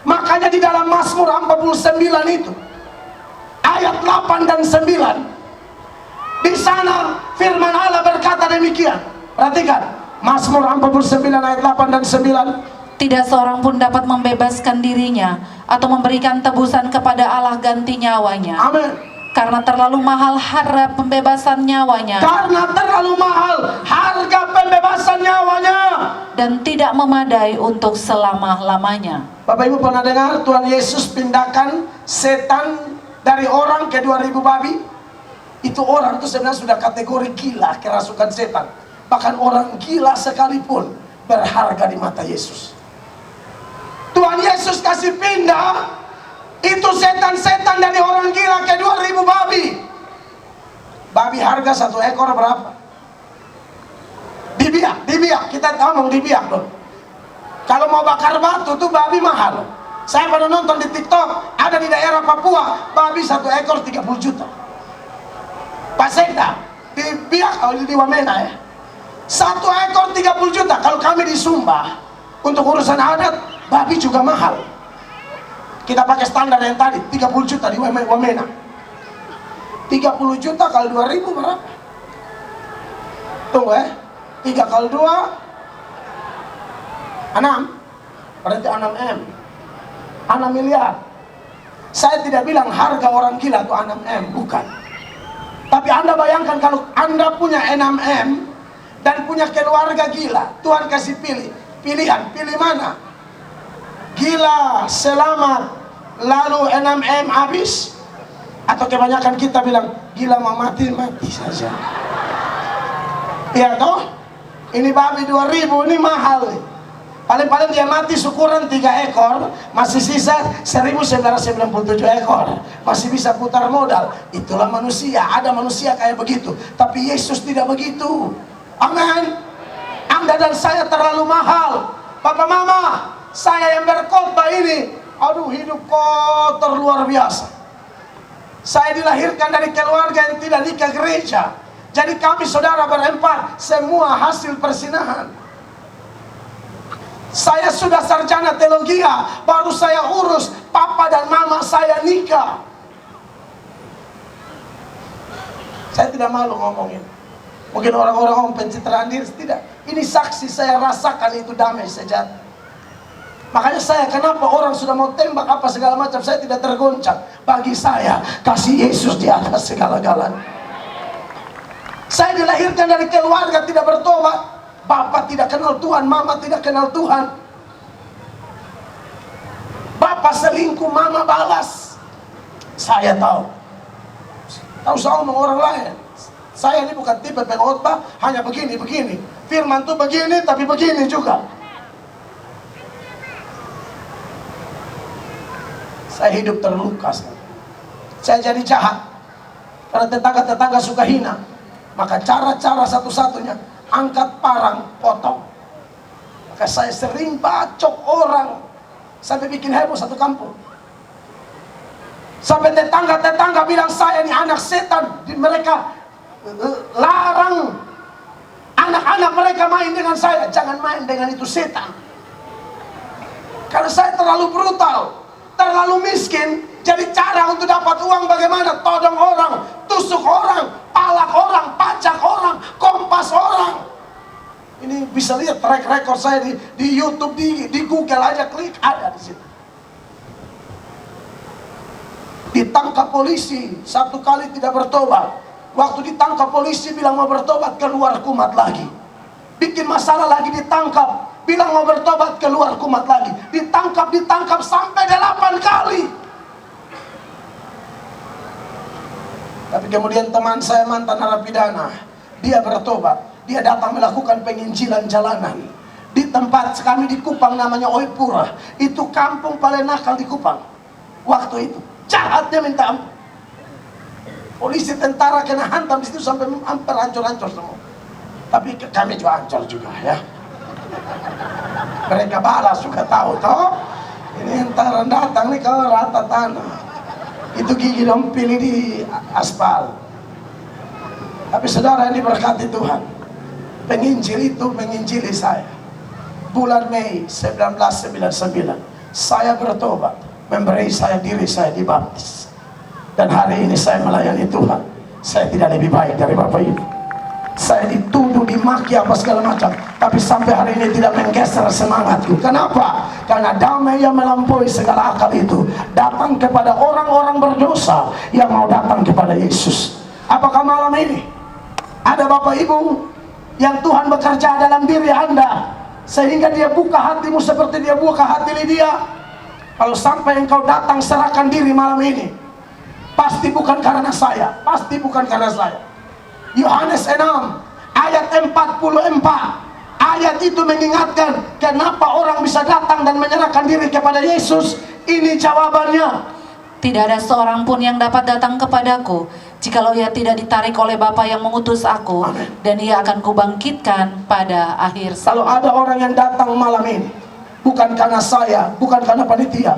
Makanya di dalam Mazmur 49 itu, ayat 8 dan 9, di sana firman Allah berkata demikian. Perhatikan, Mazmur 49 ayat 8 dan 9. Tidak seorang pun dapat membebaskan dirinya atau memberikan tebusan kepada Allah ganti nyawanya. Amin. Karena terlalu mahal harga pembebasan nyawanya. Karena terlalu mahal harga pembebasan nyawanya. Dan tidak memadai untuk selama-lamanya. Bapak Ibu pernah dengar Tuhan Yesus pindahkan setan dari orang ke 2000 babi? Itu orang itu sebenarnya sudah kategori gila, kerasukan setan. Bahkan orang gila sekalipun berharga di mata Yesus. Tuhan Yesus kasih pindah itu setan-setan dari orang gila ke 2000 babi. Babi harga 1 ekor berapa? Di biak, kita ngomong di biak loh. Kalau mau bakar batu tuh babi mahal. Saya pernah nonton di TikTok, ada di daerah Papua, babi 1 ekor 30 juta. Pasenda di biak, di Wamena ya, 1 ekor 30 juta. Kalau kami di Sumba untuk urusan adat, babi juga mahal. Kita pakai standar yang tadi 30 juta di Wamena. 30 juta kali 2000 berapa? Tunggu 3 kali 2 6, berarti 6 M, 6 miliar. Saya tidak bilang harga orang gila itu 6 M, bukan. Tapi Anda bayangkan kalau Anda punya 6 M dan punya keluarga gila, Tuhan kasih pilihan, pilih mana? Gila, selamat, lalu 6 M habis, atau kebanyakan kita bilang Gila mau mati, mati saja. Iya toh? Ini babi 2000 ini mahal nih. Paling-paling dia mati syukuran 3 ekor, masih sisa 1997 ekor, masih bisa putar modal. Itulah manusia. Ada manusia kayak begitu, tapi Yesus tidak begitu. Amin. Anda dan saya terlalu mahal. Papa mama, saya yang berkhotbah ini, aduh hidup kotor luar biasa. Saya dilahirkan dari keluarga yang tidak nikah gereja. Jadi kami saudara berempat semua hasil persinahan. Saya sudah sarjana teologi, baru saya urus papa dan mama saya nikah. Saya tidak malu ngomongin. Mungkin orang-orang ngomong pencitraan diri, tidak. Ini saksi saya rasakan itu damai sejati. Makanya saya, kenapa orang sudah mau tembak apa segala macam, saya tidak tergoncang. Bagi saya, kasih Yesus di atas segala-galanya. Saya dilahirkan dari keluarga tidak bertobat. Bapak tidak kenal Tuhan, mama tidak kenal Tuhan. Bapak selingkuh, mama balas. Saya tahu. Tahu saya ngomong orang lain. Saya ini bukan tipe pengkhotbah hanya begini-begini. Firman tuh begini tapi begini juga. Saya hidup terluka. Saya jadi jahat karena tetangga-tetangga suka hina. Maka cara-cara satu-satunya angkat parang, potong. Maka saya sering bacok orang sampai bikin heboh satu kampung. Sampai tetangga-tetangga bilang saya ini anak setan. Mereka larang anak-anak mereka main dengan saya. Jangan main dengan itu setan. Karena saya terlalu brutal, terlalu miskin. Jadi cara untuk dapat uang bagaimana? Todong orang, tusuk orang, palak orang, pajak orang, kompas orang. Ini bisa lihat track record saya di YouTube, di Google aja klik, ada di situ. Ditangkap polisi, 1 kali tidak bertobat. Waktu ditangkap polisi bilang mau bertobat, keluar kumat lagi. Bikin masalah lagi, ditangkap, bilang mau bertobat, keluar kumat lagi. Ditangkap sampai 8 kali. Tapi kemudian teman saya mantan narapidana, dia bertobat. Dia datang melakukan penginjilan jalanan. Di tempat kami di Kupang namanya Oipura. Itu kampung paling nakal di Kupang. Waktu itu jahatnya minta ampun. Polisi tentara kena hantam di situ sampai hampir hancur-hancur semua. Tapi kami juga hancur juga ya. Mereka balas juga tahu toh. Ini tentara datang nih kalau rata tanah. Itu gigi dong pilih di aspal. Tapi saudara yang diberkati Tuhan, penginjil itu menginjili saya. Bulan Mei 1999 saya bertobat, memberi saya diri saya dibaptis. Dan hari ini saya melayani Tuhan. Saya tidak lebih baik dari Bapak Ibu. Saya dituduh, dimaki apa segala macam, tapi sampai hari ini tidak menggeser semangatku. Kenapa? Karena damai yang melampaui segala akal itu datang kepada orang-orang berdosa yang mau datang kepada Yesus. Apakah malam ini ada Bapak Ibu yang Tuhan bekerja dalam diri Anda sehingga dia buka hatimu seperti dia buka hati Lydia? Kalau sampai engkau datang serahkan diri malam ini, pasti bukan karena saya, pasti bukan karena saya. Yohanes 6 ayat 44, ayat itu mengingatkan kenapa orang bisa datang dan menyerahkan diri kepada Yesus. Ini jawabannya. Tidak ada seorang pun yang dapat datang kepadaku jikalau ia tidak ditarik oleh Bapa yang mengutus aku. Amen. Dan ia akan kubangkitkan pada akhir zaman. Kalau ada orang yang datang malam ini bukan karena saya, bukan karena panitia,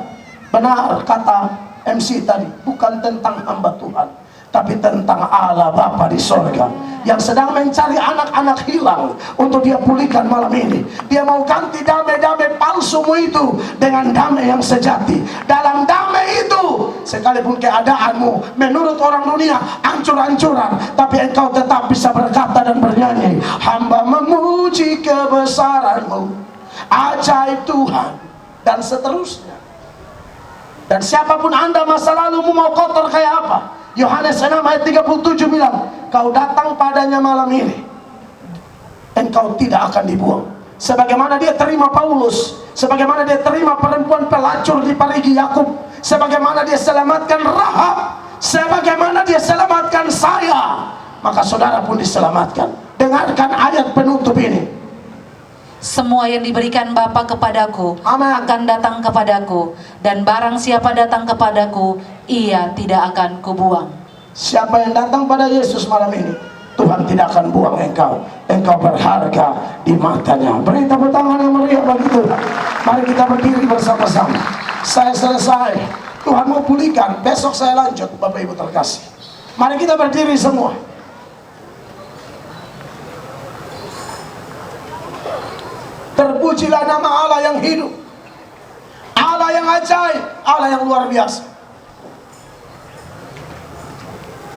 benar kata MC tadi, bukan tentang hamba Tuhan, tapi tentang Allah Bapa di sorga yang sedang mencari anak-anak hilang untuk dia pulihkan malam ini. Dia mau ganti damai-damai palsumu itu dengan damai yang sejati. Dalam damai itu, sekalipun keadaanmu menurut orang dunia hancur-hancuran, tapi engkau tetap bisa berkata dan bernyanyi, hamba memuji kebesaran-Mu, ajaib Tuhan, dan seterusnya. Dan siapapun Anda masa lalumu mau kotor kayak apa, Yohanes 6 ayat 37 bilang, kau datang padanya malam ini, engkau tidak akan dibuang. Sebagaimana dia terima Paulus, sebagaimana dia terima perempuan pelacur di parigi Yakub, sebagaimana dia selamatkan Rahab, sebagaimana dia selamatkan saya, maka saudara pun diselamatkan. Dengarkan ayat penutup ini. Semua yang diberikan Bapa kepadaku Amin. akan datang kepadaku, dan barang siapa datang kepadaku, ia tidak akan kubuang. Siapa yang datang pada Yesus malam ini, Tuhan tidak akan buang engkau. Engkau berharga di matanya. Beri tepuk tangan yang meriah bagi Tuhan. Mari kita berdiri bersama-sama. Saya selesai. Tuhan mau pulihkan. Besok saya lanjut, Bapak Ibu terkasih. Mari kita berdiri semua. Terpujilah nama Allah yang hidup, Allah yang ajaib, Allah yang luar biasa.